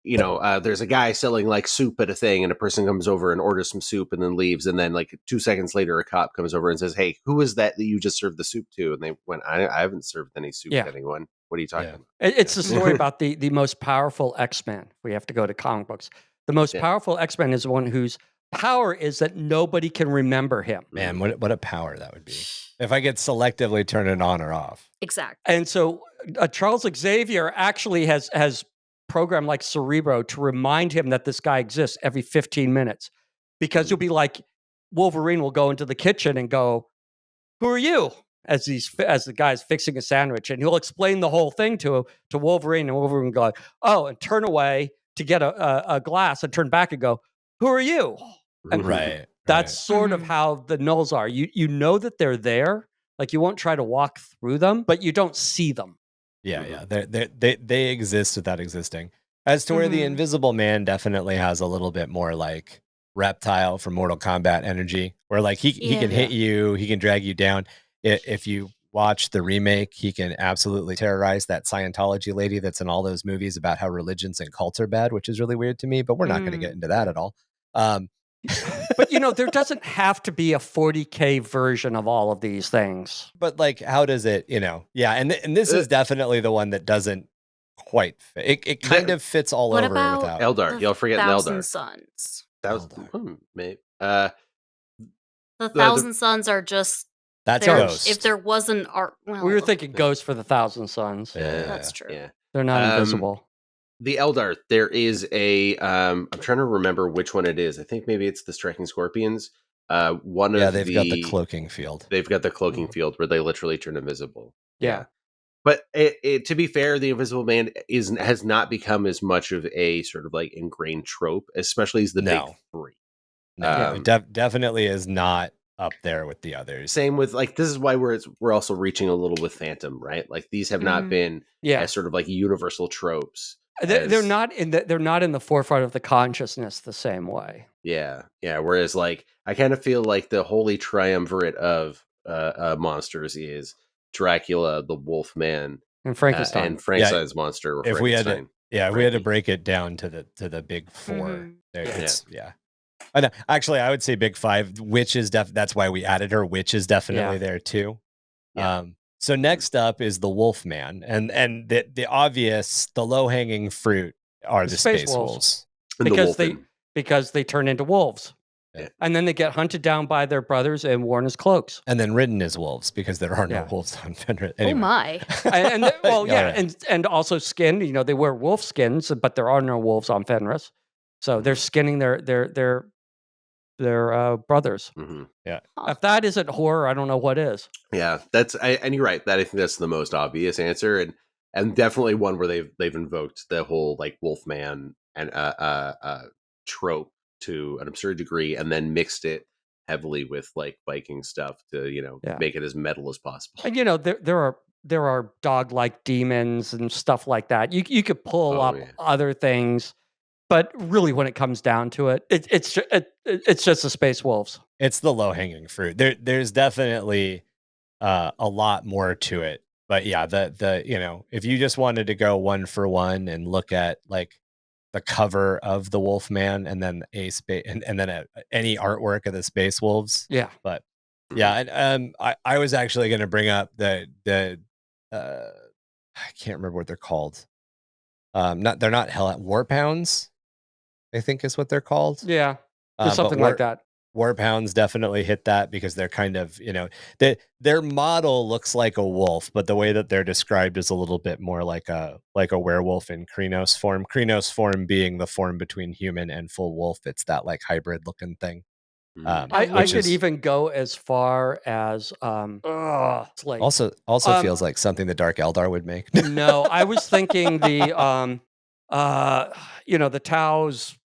you know, there's a guy selling like soup at a thing, and a person comes over and orders some soup and then leaves, and then like 2 seconds later a cop comes over and says, "Hey, who is that you just served the soup to?" And they went, I haven't served any soup Yeah. to anyone. What are you talking Yeah. about? It's the story about the most powerful X-Men. We have to go to comic books. The most Yeah. powerful X-Men is the one whose power is that nobody can remember him. Man, what a power that would be. If I could selectively turn it on or off. Exactly. And so Charles Xavier actually has programmed like Cerebro to remind him that this guy exists every 15 minutes. Because you'll be like, Wolverine will go into the kitchen and go, "Who are you?" As the guy's fixing a sandwich, and he'll explain the whole thing to Wolverine, and Wolverine will go, "Oh," and turn away to get a glass, and turn back and go, "Who are you?" And Right. that's sort of Mhm. how the nulls are. You know that they're there, like you won't try to walk through them, but you don't see them. Yeah, Mhm. yeah. They exist without existing. As to where the Mhm. Invisible Man definitely has a little bit more like reptile from Mortal Kombat energy, where like he can Yeah. hit you, he can drag you down. If you watch the remake, he can absolutely terrorize that Scientology lady that's in all those movies about how religions and cults are bad, which is really weird to me. But we're not going to get into that at all. But there doesn't have to be a 40K version of all of these things. But like, how does it? Yeah, and this is definitely the one that doesn't quite fit. It kind of fits all What over about without. Eldar. the Y'all forget Thousand Eldar. Sons? That was Eldar. maybe. The Thousand Sons are just That's there. Ghost. If there wasn't art, well, We were thinking Ghost for the Thousand Sons. that's true. Yeah. They're not invisible. The Eldar, there is a I'm trying to remember which one it is. I think maybe it's the Striking Scorpions. One of They've got the cloaking field. They've got the cloaking Mhm. field where they literally turn invisible. Yeah. But to be fair, the Invisible Man has not become as much of a sort of like ingrained trope, especially as the big No. three. No, it definitely is not up there with the others. Same with like this is why we're also reaching a little with Phantom, right? Like these have not Mhm. been Yeah. as sort of like universal tropes. They're not in the forefront of the consciousness the same way. Yeah. Whereas, like, I kind of feel like the holy triumvirate of monsters is Dracula, the Wolfman, And Frankenstein. and Frankenstein's monster. Or If we had to, Frankenstein. if we had to Frankie. break it down to the big four, Mhm. it's And actually, I would say big five. Witch is that's why we added her. Witch is definitely there too. Yeah. So next up is the Wolfman, and the obvious, the low hanging fruit are the Space Wolves. And the Wolfen. because they turn into wolves. Yeah. And then they get hunted down by their brothers and worn as cloaks. And then ridden as wolves because there are no Yeah. wolves on Fenris. Oh my! And also skinned. They wear wolf skins, but there are no wolves on Fenris, so they're skinning their brothers. Mm-hmm. If that isn't horror, I don't know what is. Yeah, and you're right. I think that's the most obvious answer, and definitely one where they've invoked the whole like Wolfman and trope to an absurd degree, and then mixed it heavily with like Viking stuff to make it as metal as possible. And there are dog-like demons and stuff like that. You could pull up other things, but really, when it comes down to it, it's just the Space Wolves. It's the low hanging fruit. There's definitely a lot more to it, but yeah, the if you just wanted to go one for one and look at like the cover of the Wolfman and then and then any artwork of the Space Wolves, but yeah, and I was actually going to bring up the I can't remember what they're called. They're not Warpounds, I think is what they're called. Yeah, something but like that. Warhounds definitely hit that because they're kind of, their model looks like a wolf, but the way that they're described is a little bit more like a werewolf in Krenos form. Krenos form being the form between human and full wolf. It's that like hybrid looking thing. I could even go as far as it's like also feels like something the Dark Eldar would make. No, I was thinking the the Taos,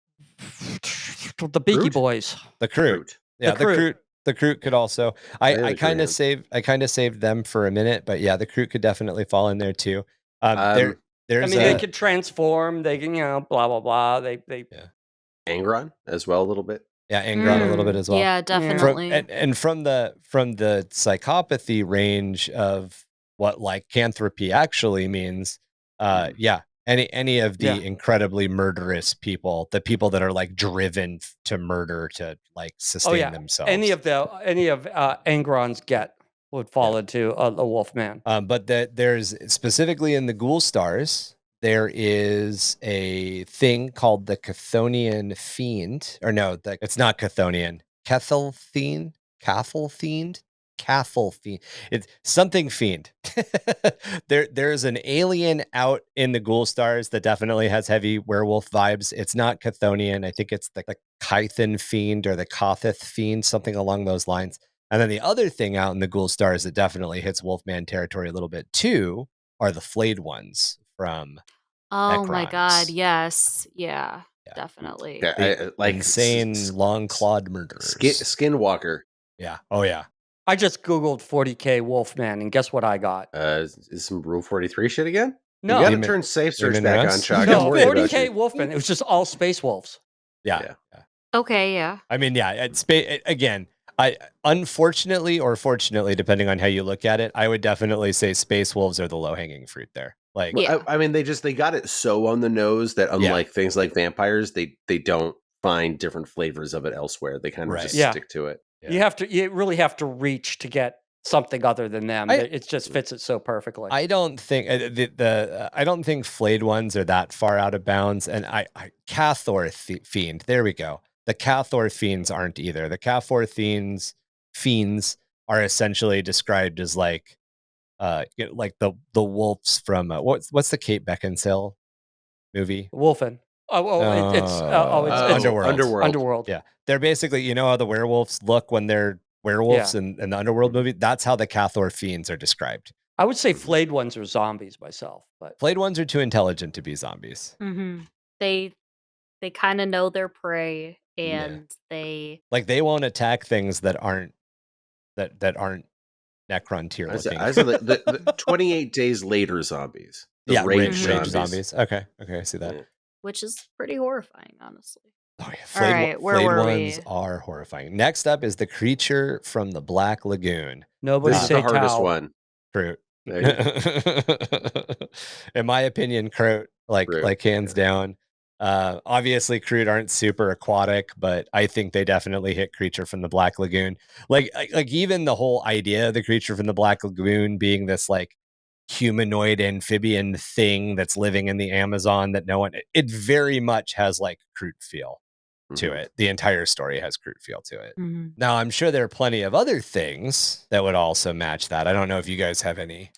the Beaky Groot? Boys. The Kroot. Yeah, the Kroot. The Kroot could also. I kind of saved them for a minute, but yeah, the Kroot could definitely fall in there too. There's they could transform. They can, blah blah blah. They Angron as well a little bit. Yeah, Angron a little bit as well. Yeah, definitely. From the psychopathy range of what lycanthropy actually means, any of the incredibly murderous people, the people that are like driven to murder to like sustain themselves. Any of Angron's would fall into a Wolfman. But there's specifically in the Ghoul Stars, there is a thing called the Chthonian Fiend. Or no, it's not Chthonian. Cathal Fiend. It's something fiend. There's an alien out in the Ghoul Stars that definitely has heavy werewolf vibes. It's not Chthonian. I think it's the Kythan Fiend or the Kothith Fiend, something along those lines. And then the other thing out in the Ghoul Stars that definitely hits Wolfman territory a little bit too are the flayed ones from Oh my Necrons. God, yes. Yeah, definitely. Like insane long clawed murderers. Skinwalker. Yeah. Oh yeah. I just Googled 40K Wolfman, and guess what I got? Is some Rule 43 shit again? No. You gotta turn safe search back on, Chac. No, 40K Wolfman. It was just all space wolves. Yeah. Okay, yeah. I mean, yeah, again, unfortunately or fortunately, depending on how you look at it, I would definitely say space wolves are the low-hanging fruit there. Like, I mean, they got it so on the nose that unlike things like vampires, they don't find different flavors of it elsewhere. They kind of just stick to it. Yeah. You really have to reach to get something other than them. It just fits it so perfectly. I don't think I don't think flayed ones are that far out of bounds. And Cathor Fiend, there we go. The Cathor Fiends aren't either. The Cathor Fiends are essentially described as like the wolves from what's the Kate Beckinsale movie? Wolfen. It's Underworld. Yeah, they're basically, how the werewolves look when they're werewolves in the Underworld movie. That's how the Cathor Fiends are described. I would say flayed ones are zombies myself, but flayed ones are too intelligent to be zombies. Mm-hmm. They kind of know their prey, and they won't attack things that aren't Necron tier looking. I said the 28 days later zombies. Rage zombies. Okay, I see that. Yeah. Which is pretty horrifying, honestly. Oh yeah, flayed ones are horrifying. Next up is the creature from the Black Lagoon. Nobody say the hardest one. Kroot. In my opinion, Kroot, like hands down. Obviously Kroot aren't super aquatic, but I think they definitely hit creature from the Black Lagoon. Like even the whole idea of the creature from the Black Lagoon being this like humanoid amphibian thing that's living in the Amazon that it very much has like Kroot feel to it. The entire story has Kroot feel to it. Mm-hmm. Now I'm sure there are plenty of other things that would also match that. I don't know if you guys have any.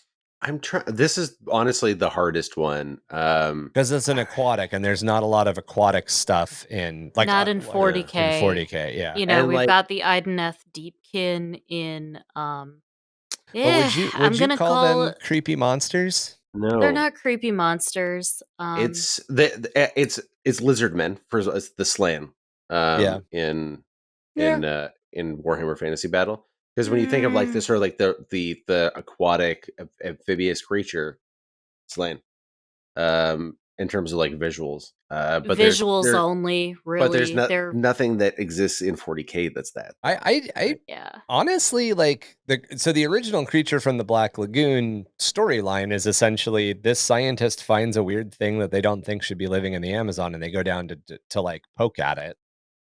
I'm trying. This is honestly the hardest one because it's an aquatic, and there's not a lot of aquatic stuff in not in 40K. In 40K, yeah. And we've got the Ideneth Deepkin in. Would you call them creepy monsters? No, they're not creepy monsters. It's lizard men. First, it's the Slan. In Warhammer Fantasy Battle. Because when you think of like this, or like the aquatic amphibious creature, Slan, in terms of like visuals, but visuals only, really. But there's nothing that exists in 40K that's that. I honestly like the original creature from the Black Lagoon storyline is essentially this scientist finds a weird thing that they don't think should be living in the Amazon, and they go down to like poke at it.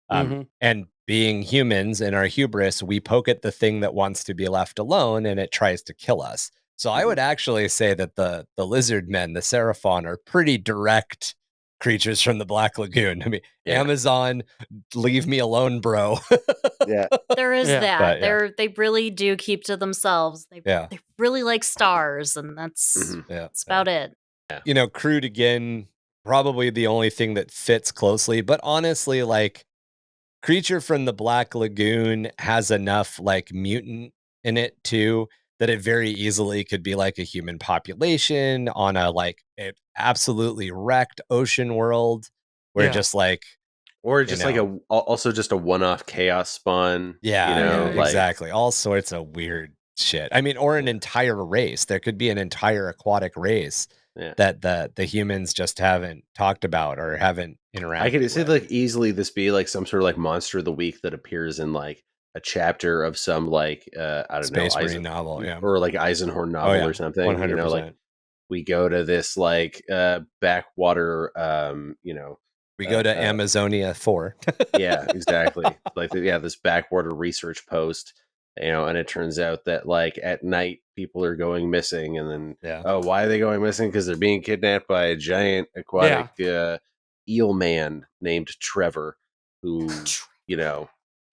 And being humans in our hubris, we poke at the thing that wants to be left alone, and it tries to kill us. So I would actually say that the lizard men, the Seraphon, are pretty direct creatures from the Black Lagoon. I mean, Yeah. Amazon, leave me alone, bro. Yeah. There is Yeah. that. But, yeah. They really do keep to themselves. They really like stars, and that's about it. Crude again, probably the only thing that fits closely. But honestly, like, creature from the Black Lagoon has enough like mutant in it too that it very easily could be like a human population on a like a absolutely wrecked ocean world where just like, or just like also just a one-off chaos spawn. exactly, all sorts of weird shit. I mean, or an entire race. There could be an entire aquatic race that the humans just haven't talked about or haven't interacted I could see with. like easily this be like some sort of like monster of the week that appears in like a chapter of some like I don't Space know, Marine novel, or like Eisenhorn novel or something. 100%. Like we go to this like backwater we go to Amazonia 4. Yeah, exactly. Like this backwater research post, and it turns out that like at night people are going missing, and then why are they going missing? Because they're being kidnapped by a giant aquatic eel man named Trevor, who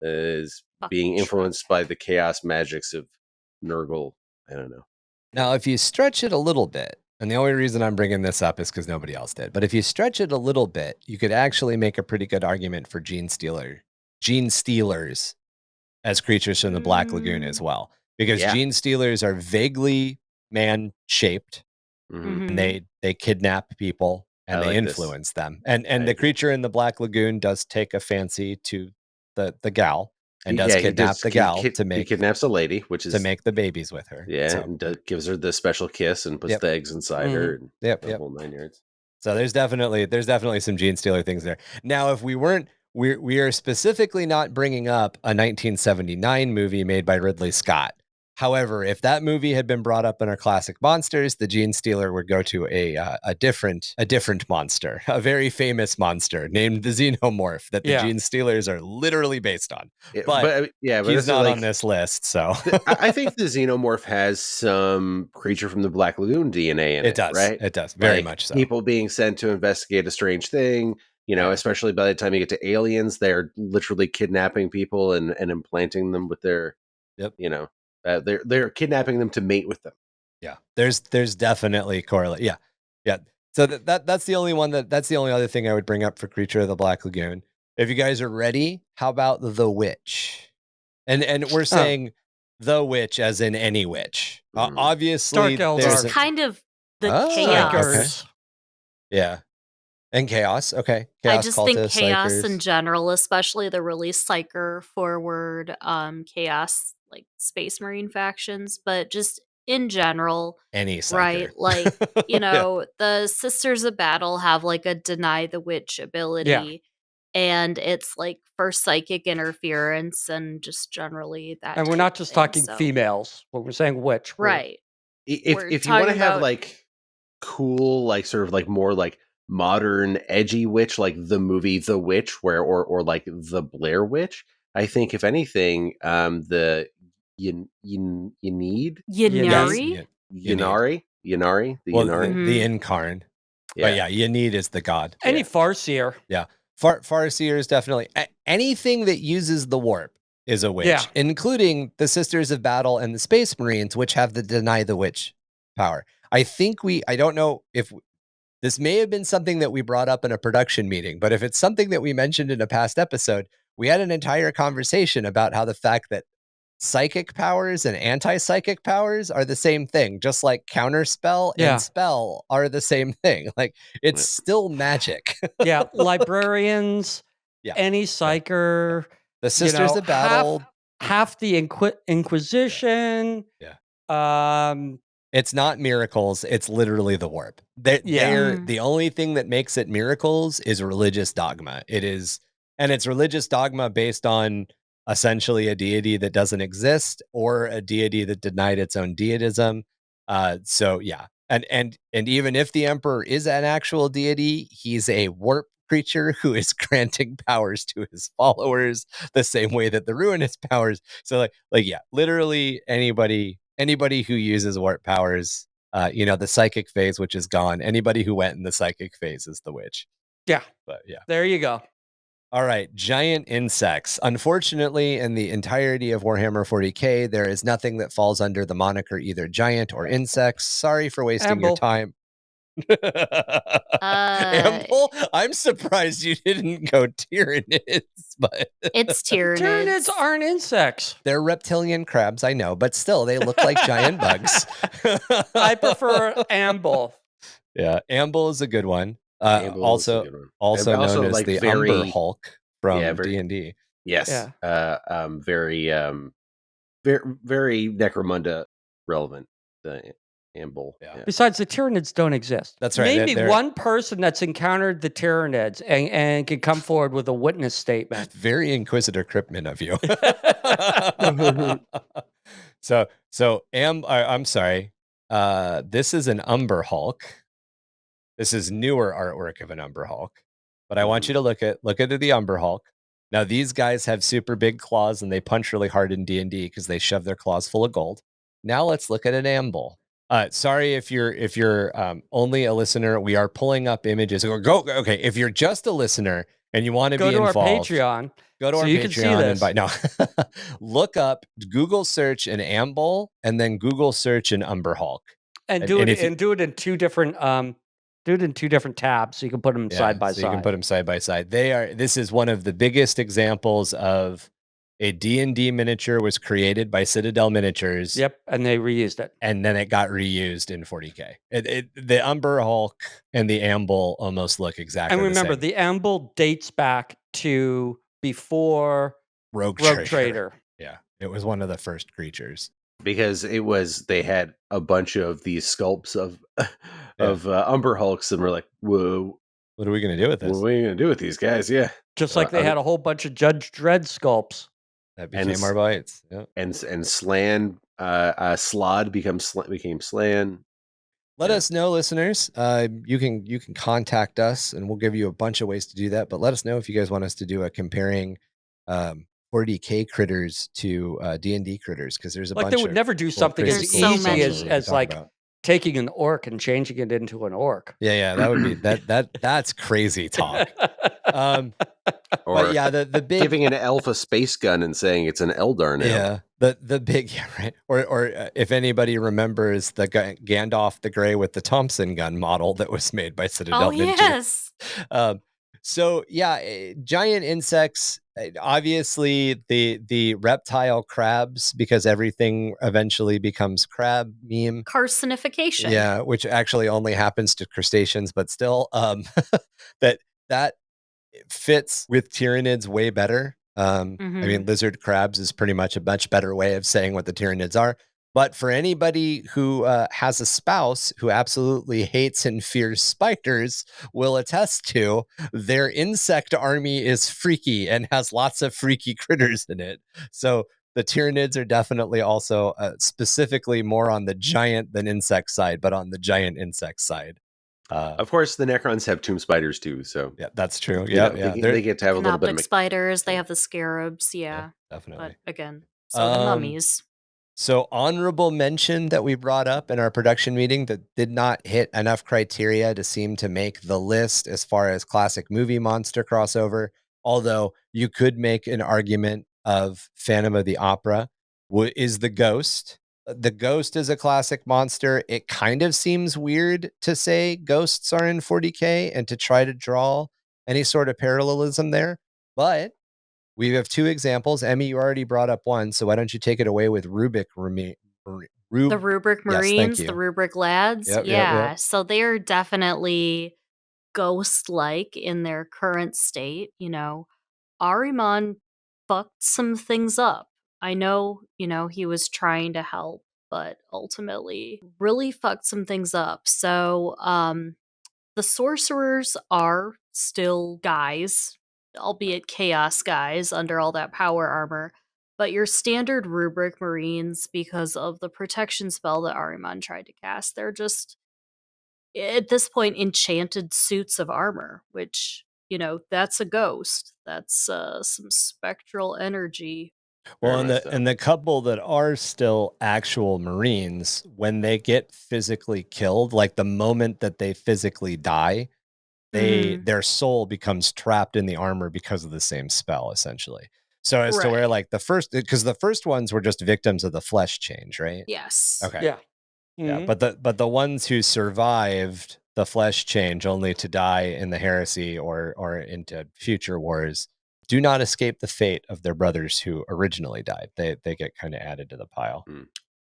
is being influenced by the chaos magics of Nurgle. I don't know. Now, if you stretch it a little bit, and the only reason I'm bringing this up is because nobody else did, but if you stretch it a little bit, you could actually make a pretty good argument for gene stealers as creatures from the Black Lagoon as well, because gene stealers are vaguely man-shaped, and they kidnap people and they influence them. And the creature in the Black Lagoon does take a fancy to the gal. And does kidnap the gal to make... He kidnaps a lady, which is... to make the babies with her. Yeah, and gives her the special kiss and puts the eggs inside her. And the whole 9 yards. So there's definitely some gene stealer things there. Now, if we weren't... We are specifically not bringing up a 1979 movie made by Ridley Scott. However, if that movie had been brought up in our classic monsters, the gene stealer would go to a different monster, a very famous monster named the Xenomorph that the gene stealers are literally based on. But he's not on this list, so I think the Xenomorph has some creature from the Black Lagoon DNA in it. It does, right? It does, very much so. People being sent to investigate a strange thing. Especially by the time you get to aliens, they're literally kidnapping people and implanting them with their, they're kidnapping them to mate with them. Yeah, there's definitely correlate. Yeah. So that's the only one that's the only other thing I would bring up for creature of the Black Lagoon. If you guys are ready, how about the witch? And we're saying the witch as in any witch. Obviously, there's kind of the chaos. Okay. Yeah. And chaos, okay. Chaos I just think chaos Psykers. in general, especially the really Psyker forward chaos, like Space Marine factions, but just in general, any Psyker. Right? Like, the Sisters of Battle have like a deny the witch ability, and it's like for psychic interference and just generally that. And we're not just talking females, but we're saying witch, right? If you want to have like cool, like sort of like more like modern edgy witch, like the movie The Witch, or like the Blair Witch, I think if anything, the Yanari, the Incarn. But Yanid is the god. Any Farseer. Yeah. Farseer is definitely anything that uses the warp is a witch, including the Sisters of Battle and the Space Marines, which have the deny the witch power. I don't know if this may have been something that we brought up in a production meeting, but if it's something that we mentioned in a past episode, we had an entire conversation about how the fact that psychic powers and anti-psychic powers are the same thing, just like counterspell and spell are the same thing. Like, it's still magic. Librarians, any Psyker, the Sisters of Battle, half the Inquisition. It's not miracles. It's literally the warp. The only thing that makes it miracles is religious dogma. It's religious dogma based on essentially a deity that doesn't exist or a deity that denied its own deitism. And even if the Emperor is an actual deity, he's a warp creature who is granting powers to his followers the same way that the ruinous powers. So literally anybody who uses warp powers, the psychic phase, which is gone, anybody who went in the psychic phase is the witch. Yeah. But yeah. There you go. All right, giant insects. Unfortunately, in the entirety of Warhammer 40K, there is nothing that falls under the moniker either giant or insects. Sorry for wasting your Amble. time. Amble? I'm surprised you didn't go Tyranids, but It's Tyranids. Tyranids aren't insects. they're reptilian crabs, I know, but still, they look like giant bugs. I prefer Amble. Yeah, Amble is a good one. Amble is a Also good one. known Also, as like, the very- Umber Hulk from Yeah, very- D&D. Yes. Very Necromunda relevant. The Amble. Yeah. Besides, the Tyranids don't exist. That's right. Name me one person that's encountered the Tyranids and can come forward with a witness statement. Very Inquisitor Cryptman of you. I'm sorry. This is an Umber Hulk. This is newer artwork of an Umber Hulk. But I want you to look at the Umber Hulk. Now these guys have super big claws and they punch really hard in D&D because they shove their claws full of gold. Now let's look at an Amble. Sorry if you're only a listener. We are pulling up images. Okay, if you're just a listener and you want to be involved, our Patreon. Go to our Patreon and look up, Google search an Amble and then Google search an Umber Hulk. And do it in two different tabs so you can put them side by side. You can put them side by side. This is one of the biggest examples of a D&D miniature was created by Citadel Miniatures. Yep, and they reused it. And then it got reused in 40K. The Umber Hulk and the Amble almost look exactly the same. And remember, the Amble dates back to before Rogue Trader. Yeah, it was one of the first creatures. Because they had a bunch of these sculpts of Umber Hulks, and we're like, whoa, what are we going to do with this? What are we going to do with these guys? Yeah. Just like they had a whole bunch of Judge Dredd sculpts. That became our bites. Yeah. And Slan, Slod became Slan. Let us know, listeners. You can contact us, and we'll give you a bunch of ways to do that. But let us know if you guys want us to do a comparing 40K critters to D&D critters, because there's a bunch. Like they would never do something as easy as like taking an orc and changing it into an orc. Yeah, that would be that's crazy talk. Or but yeah, the big giving an elf a space gun and saying it's an Eldar now. Yeah, the big right. Or if anybody remembers the Gandalf the Grey with the Thompson gun model that was made by Citadel. Oh yes. So yeah, giant insects. Obviously, the reptile crabs, because everything eventually becomes crab meme. Carcinification. Yeah, which actually only happens to crustaceans, but still, that fits with Tyranids way better. I mean, lizard crabs is pretty much a much better way of saying what the Tyranids are. But for anybody who has a spouse who absolutely hates and fears spiders, will attest to, their insect army is freaky and has lots of freaky critters in it. So the Tyranids are definitely also specifically more on the giant than insect side, but on the giant insect side. Of course, the Necrons have tomb spiders too. So yeah, that's true. They get to have a little bit of spiders. They have the scarabs. Yeah, definitely. But again, so the mummies. So honorable mention that we brought up in our production meeting that did not hit enough criteria to seem to make the list as far as classic movie monster crossover. Although you could make an argument of Phantom of the Opera is the Ghost. The Ghost is a classic monster. It kind of seems weird to say ghosts are in 40K and to try to draw any sort of parallelism there. But we have two examples. Emmy, you already brought up one, so why don't you take it away with Rubric the Rubric Marines, the Rubric Lads. Yep. So they're definitely ghost-like in their current state. You know, Ahriman fucked some things up. I know, he was trying to help, but ultimately really fucked some things up. So, the sorcerers are still guys, albeit chaos guys under all that power armor. But your standard Rubric Marines, because of the protection spell that Ahriman tried to cast, they're just, at this point, enchanted suits of armor, which, that's a ghost. That's some spectral energy. Well, and the couple that are still actual Marines, when they get physically killed, like the moment that they physically die, their soul becomes trapped in the armor because of the same spell, essentially. So as to where like because the first ones were just victims of the flesh change, right? Yes. Okay. Yeah. Yeah, but the ones who survived the flesh change only to die in the heresy or into future wars do not escape the fate of their brothers who originally died. They get kind of added to the pile.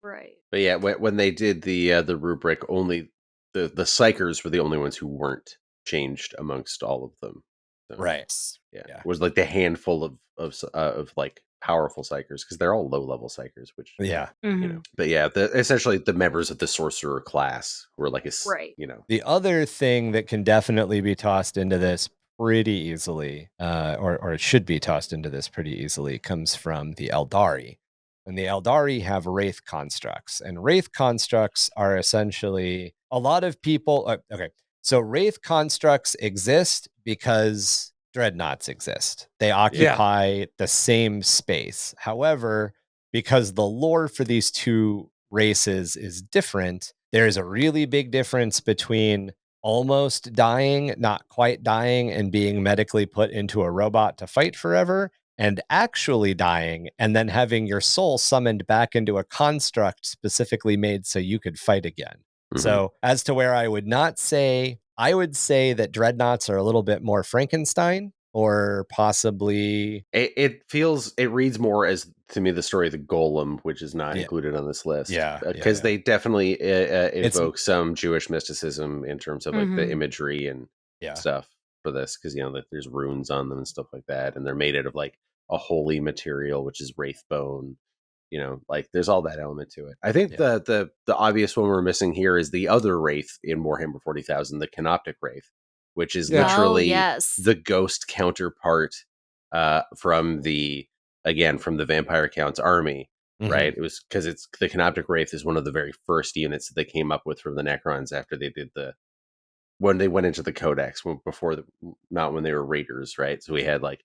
Right. But yeah, when they did the rubric, only the Psykers were the only ones who weren't changed amongst all of them. So, Right. Yeah. Yeah. It was like the handful of like powerful Psykers, because they're all low level Psykers, which Yeah. you know. But yeah, essentially the members of the sorcerer class were like you know. The other thing that can definitely be tossed into this pretty easily, or it should be tossed into this pretty easily, comes from the Eldari. And the Eldari have wraith constructs, and wraith constructs are essentially a lot of people. Okay, so wraith constructs exist because dreadnoughts exist. They occupy the same space. However, because the lore for these two races is different, there's a really big difference between almost dying, not quite dying, and being medically put into a robot to fight forever, and actually dying and then having your soul summoned back into a construct specifically made so you could fight again. So as to where I would say that dreadnoughts are a little bit more Frankenstein, or possibly it reads more as, to me, the story of the golem, which is not included on this list. Because they definitely invoke some Jewish mysticism in terms of like the imagery and stuff for this, because there's runes on them and stuff like that, and they're made out of like a holy material, which is wraith bone. Like there's all that element to it. I think the obvious one we're missing here is the other wraith in Warhammer 40,000, the Canoptic Wraith, which is literally the ghost counterpart from the Vampire Count's army, right? It was because it's the Canoptic Wraith is one of the very first units that they came up with from the Necrons after they did when they went into the Codex, not when they were raiders, right? So we had like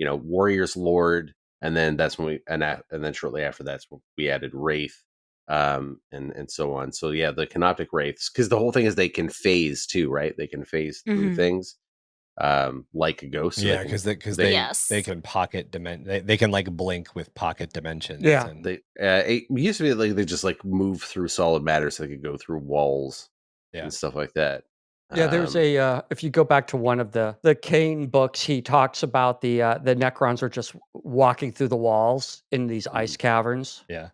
Warriors Lord, and then that's when and then shortly after that's when we added Wraith, and so on. So yeah, the Canoptic Wraiths, because the whole thing is they can phase too, right? They can phase through things, like a ghost. Yeah, because they can pocket dimension. They can like blink with pocket dimensions. Yeah, and it used to be like they just like move through solid matter, so they could go through walls and stuff like that. Yeah, there's if you go back to one of the Kane books, he talks about the Necrons are just walking through the walls in these ice caverns. Yeah.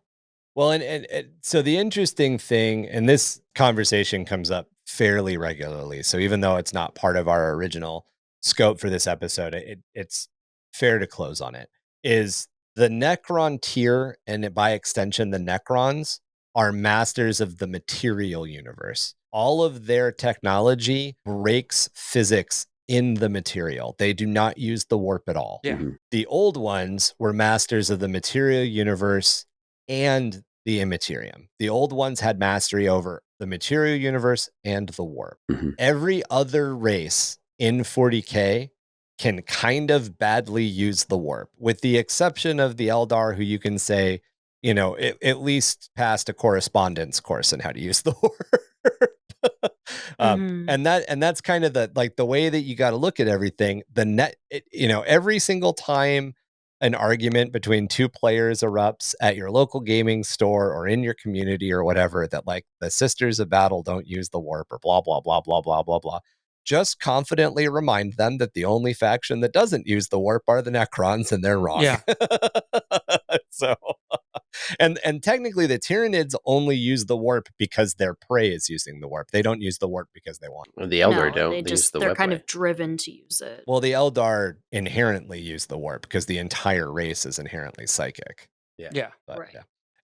Well, and so the interesting thing, and this conversation comes up fairly regularly, so even though it's not part of our original scope for this episode, it's fair to close on it, is the Necron tier, and by extension, the Necrons, are masters of the material universe. All of their technology breaks physics in the material. They do not use the warp at all. Yeah. The old ones were masters of the material universe and the immaterium. The old ones had mastery over the material universe and the warp. Every other race in 40K can kind of badly use the warp, with the exception of the Eldar, who you can say, at least passed a correspondence course in how to use the warp. And that's kind of the way that you got to look at everything. Every single time an argument between two players erupts at your local gaming store or in your community or whatever, that like the Sisters of Battle don't use the warp or blah, blah, blah, blah, blah, blah, blah, just confidently remind them that the only faction that doesn't use the warp are the Necrons, and they're wrong. Yeah. So, and technically the Tyranids only use the warp because their prey is using the warp. They don't use the warp because they want it. The Eldar don't. They're kind of driven to use it. Well, the Eldar inherently use the warp because the entire race is inherently psychic. Yeah. Yeah.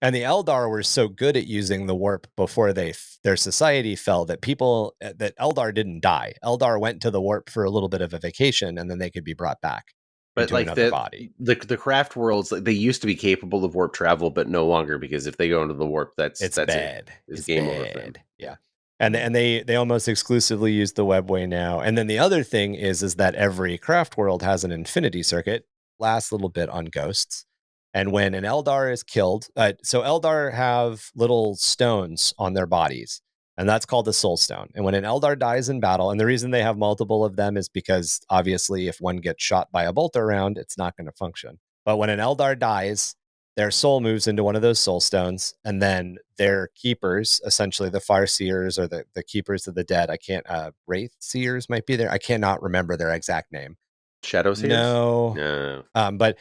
And the Eldar were so good at using the warp before their society fell that Eldar didn't die. Eldar went to the warp for a little bit of a vacation, and then they could be brought back. But like the craft worlds, they used to be capable of warp travel, but no longer, because if they go into the warp, that's bad. It's game over for them. Yeah. And they almost exclusively use the webway now. And then the other thing is that every craft world has an infinity circuit. Last little bit on ghosts. And when an Eldar is killed, so Eldar have little stones on their bodies. and that's called a soul stone. And when an Eldar dies in battle, and the reason they have multiple of them is because obviously if one gets shot by a bolter round, it's not going to function. But when an Eldar dies, their soul moves into one of those soul stones, and then their keepers, essentially the Farseers or the keepers of the dead, I can't, Wraith Seers might be there. I cannot remember their exact name. Shadow Seers? No. But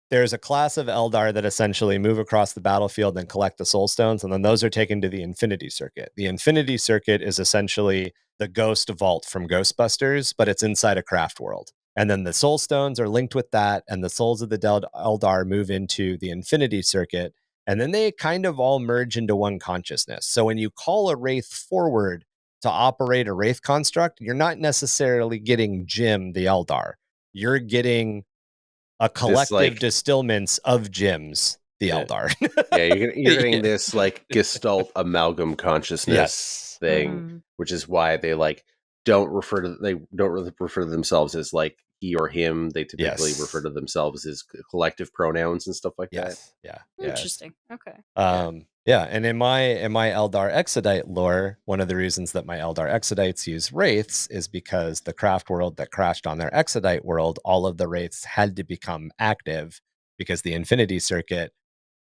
there's a class of Eldar that essentially move across the battlefield and collect the soul stones, and then those are taken to the Infinity Circuit. The Infinity Circuit is essentially the Ghost Vault from Ghostbusters, but it's inside a craft world. And then the soul stones are linked with that, and the souls of the Eldar move into the Infinity Circuit, and then they kind of all merge into one consciousness. So when you call a Wraith forward to operate a Wraith construct, you're not necessarily getting Jim the Eldar. You're getting a collective distillments of Jims the Eldar. Yeah, you're getting this like Gestalt amalgam consciousness thing, which is why they don't refer to themselves as like he or him. They typically refer to themselves as collective pronouns and stuff like that. Yeah. Interesting. Okay. And in my Eldar Exodite lore, one of the reasons that my Eldar Exodites use Wraiths is because the craft world that crashed on their Exodite world, all of the Wraiths had to become active because the Infinity Circuit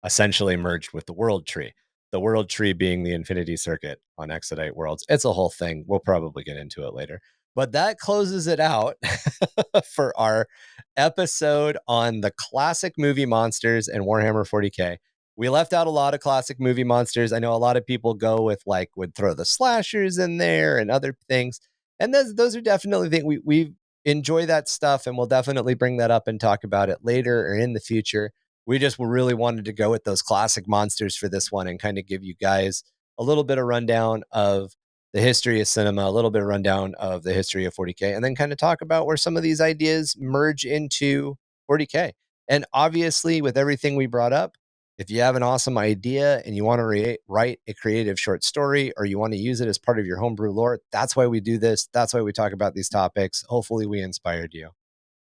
essentially merged with the World Tree. The World Tree being the Infinity Circuit on Exodite worlds. It's a whole thing. We'll probably get into it later. But that closes it out for our episode on the classic movie monsters and Warhammer 40K. We left out a lot of classic movie monsters. I know a lot of people would throw the slashers in there and other things. And those are definitely things we enjoy that stuff, and we'll definitely bring that up and talk about it later or in the future. We just really wanted to go with those classic monsters for this one and kind of give you guys a little bit of rundown of the history of cinema, a little bit of rundown of the history of 40K, and then kind of talk about where some of these ideas merge into 40K. And obviously, with everything we brought up, if you have an awesome idea and you want to write a creative short story, or you want to use it as part of your homebrew lore, that's why we do this. That's why we talk about these topics. Hopefully we inspired you.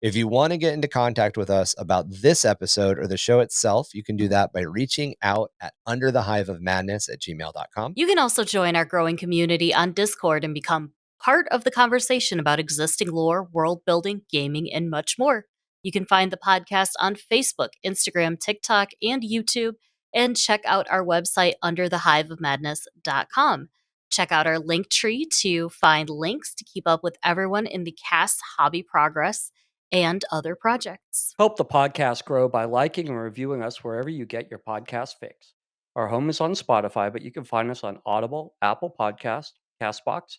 If you want to get into contact with us about this episode or the show itself, you can do that by reaching out at underthehiveofmadness@gmail.com. You can also join our growing community on Discord and become part of the conversation about existing lore, world building, gaming, and much more. You can find the podcast on Facebook, Instagram, TikTok, and YouTube, and check out our website underthehiveofmadness.com. Check out our link tree to find links to keep up with everyone in the cast's hobby progress and other projects. Help the podcast grow by liking and reviewing us wherever you get your podcast fix. Our home is on Spotify, but you can find us on Audible, Apple Podcast, CastBox,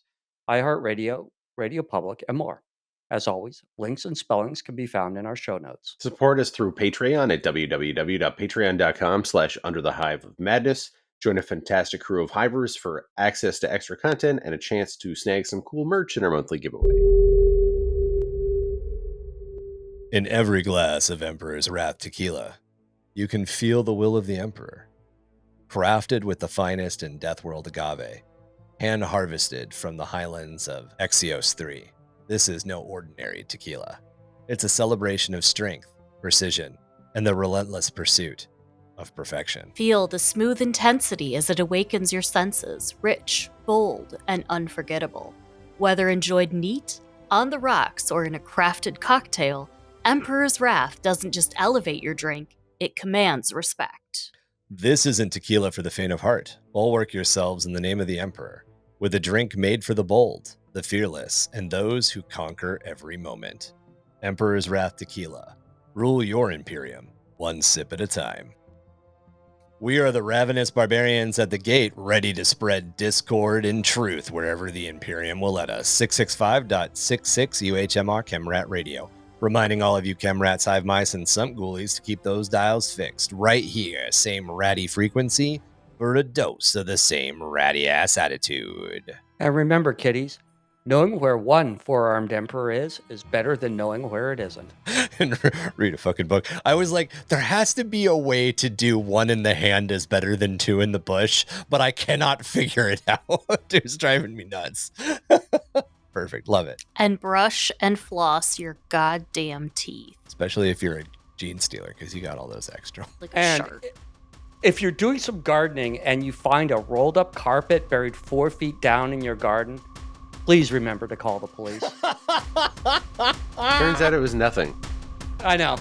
iHeartRadio, Radio Public, and more. As always, links and spellings can be found in our show notes. Support us through Patreon at www.patreon.com/underthehiveofmadness. Join a fantastic crew of hivers for access to extra content and a chance to snag some cool merch in our monthly giveaway. In every glass of Emperor's Wrath tequila, you can feel the will of the Emperor. Crafted with the finest in Deathworld agave, hand-harvested from the highlands of Exios 3, this is no ordinary tequila. It's a celebration of strength, precision, and the relentless pursuit of perfection. Feel the smooth intensity as it awakens your senses, rich, bold, and unforgettable. Whether enjoyed neat, on the rocks, or in a crafted cocktail, Emperor's Wrath doesn't just elevate your drink, it commands respect. This isn't tequila for the faint of heart. Bulwark yourselves in the name of the Emperor, with a drink made for the bold, the fearless, and those who conquer every moment. Emperor's Wrath Tequila. Rule your Imperium, one sip at a time. We are the ravenous barbarians at the gate, ready to spread discord and truth wherever the Imperium will let us. 665.66 UHMR Chemrat Radio. Reminding all of you Chemrats, Hive Mice, and Sump Ghoulies to keep those dials fixed right here, same ratty frequency, for a dose of the same ratty-ass attitude. And remember, kiddies, knowing where one four-armed emperor is better than knowing where it isn't. And read a fucking book. I was like, there has to be a way to do one in the hand is better than two in the bush, but I cannot figure it out. It's driving me nuts. Perfect. Love it. And brush and floss your goddamn teeth. Especially if you're a gene stealer, because you got all those extra. Like a shark. If you're doing some gardening and you find a rolled up carpet buried 4 feet down in your garden, please remember to call the police. Turns out it was nothing. I know.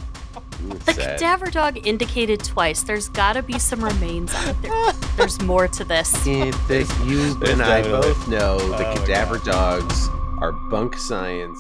The cadaver dog indicated twice. There's gotta be some remains out there. There's more to this. You and I definitely- both know the Oh my cadaver God. dogs are bunk science.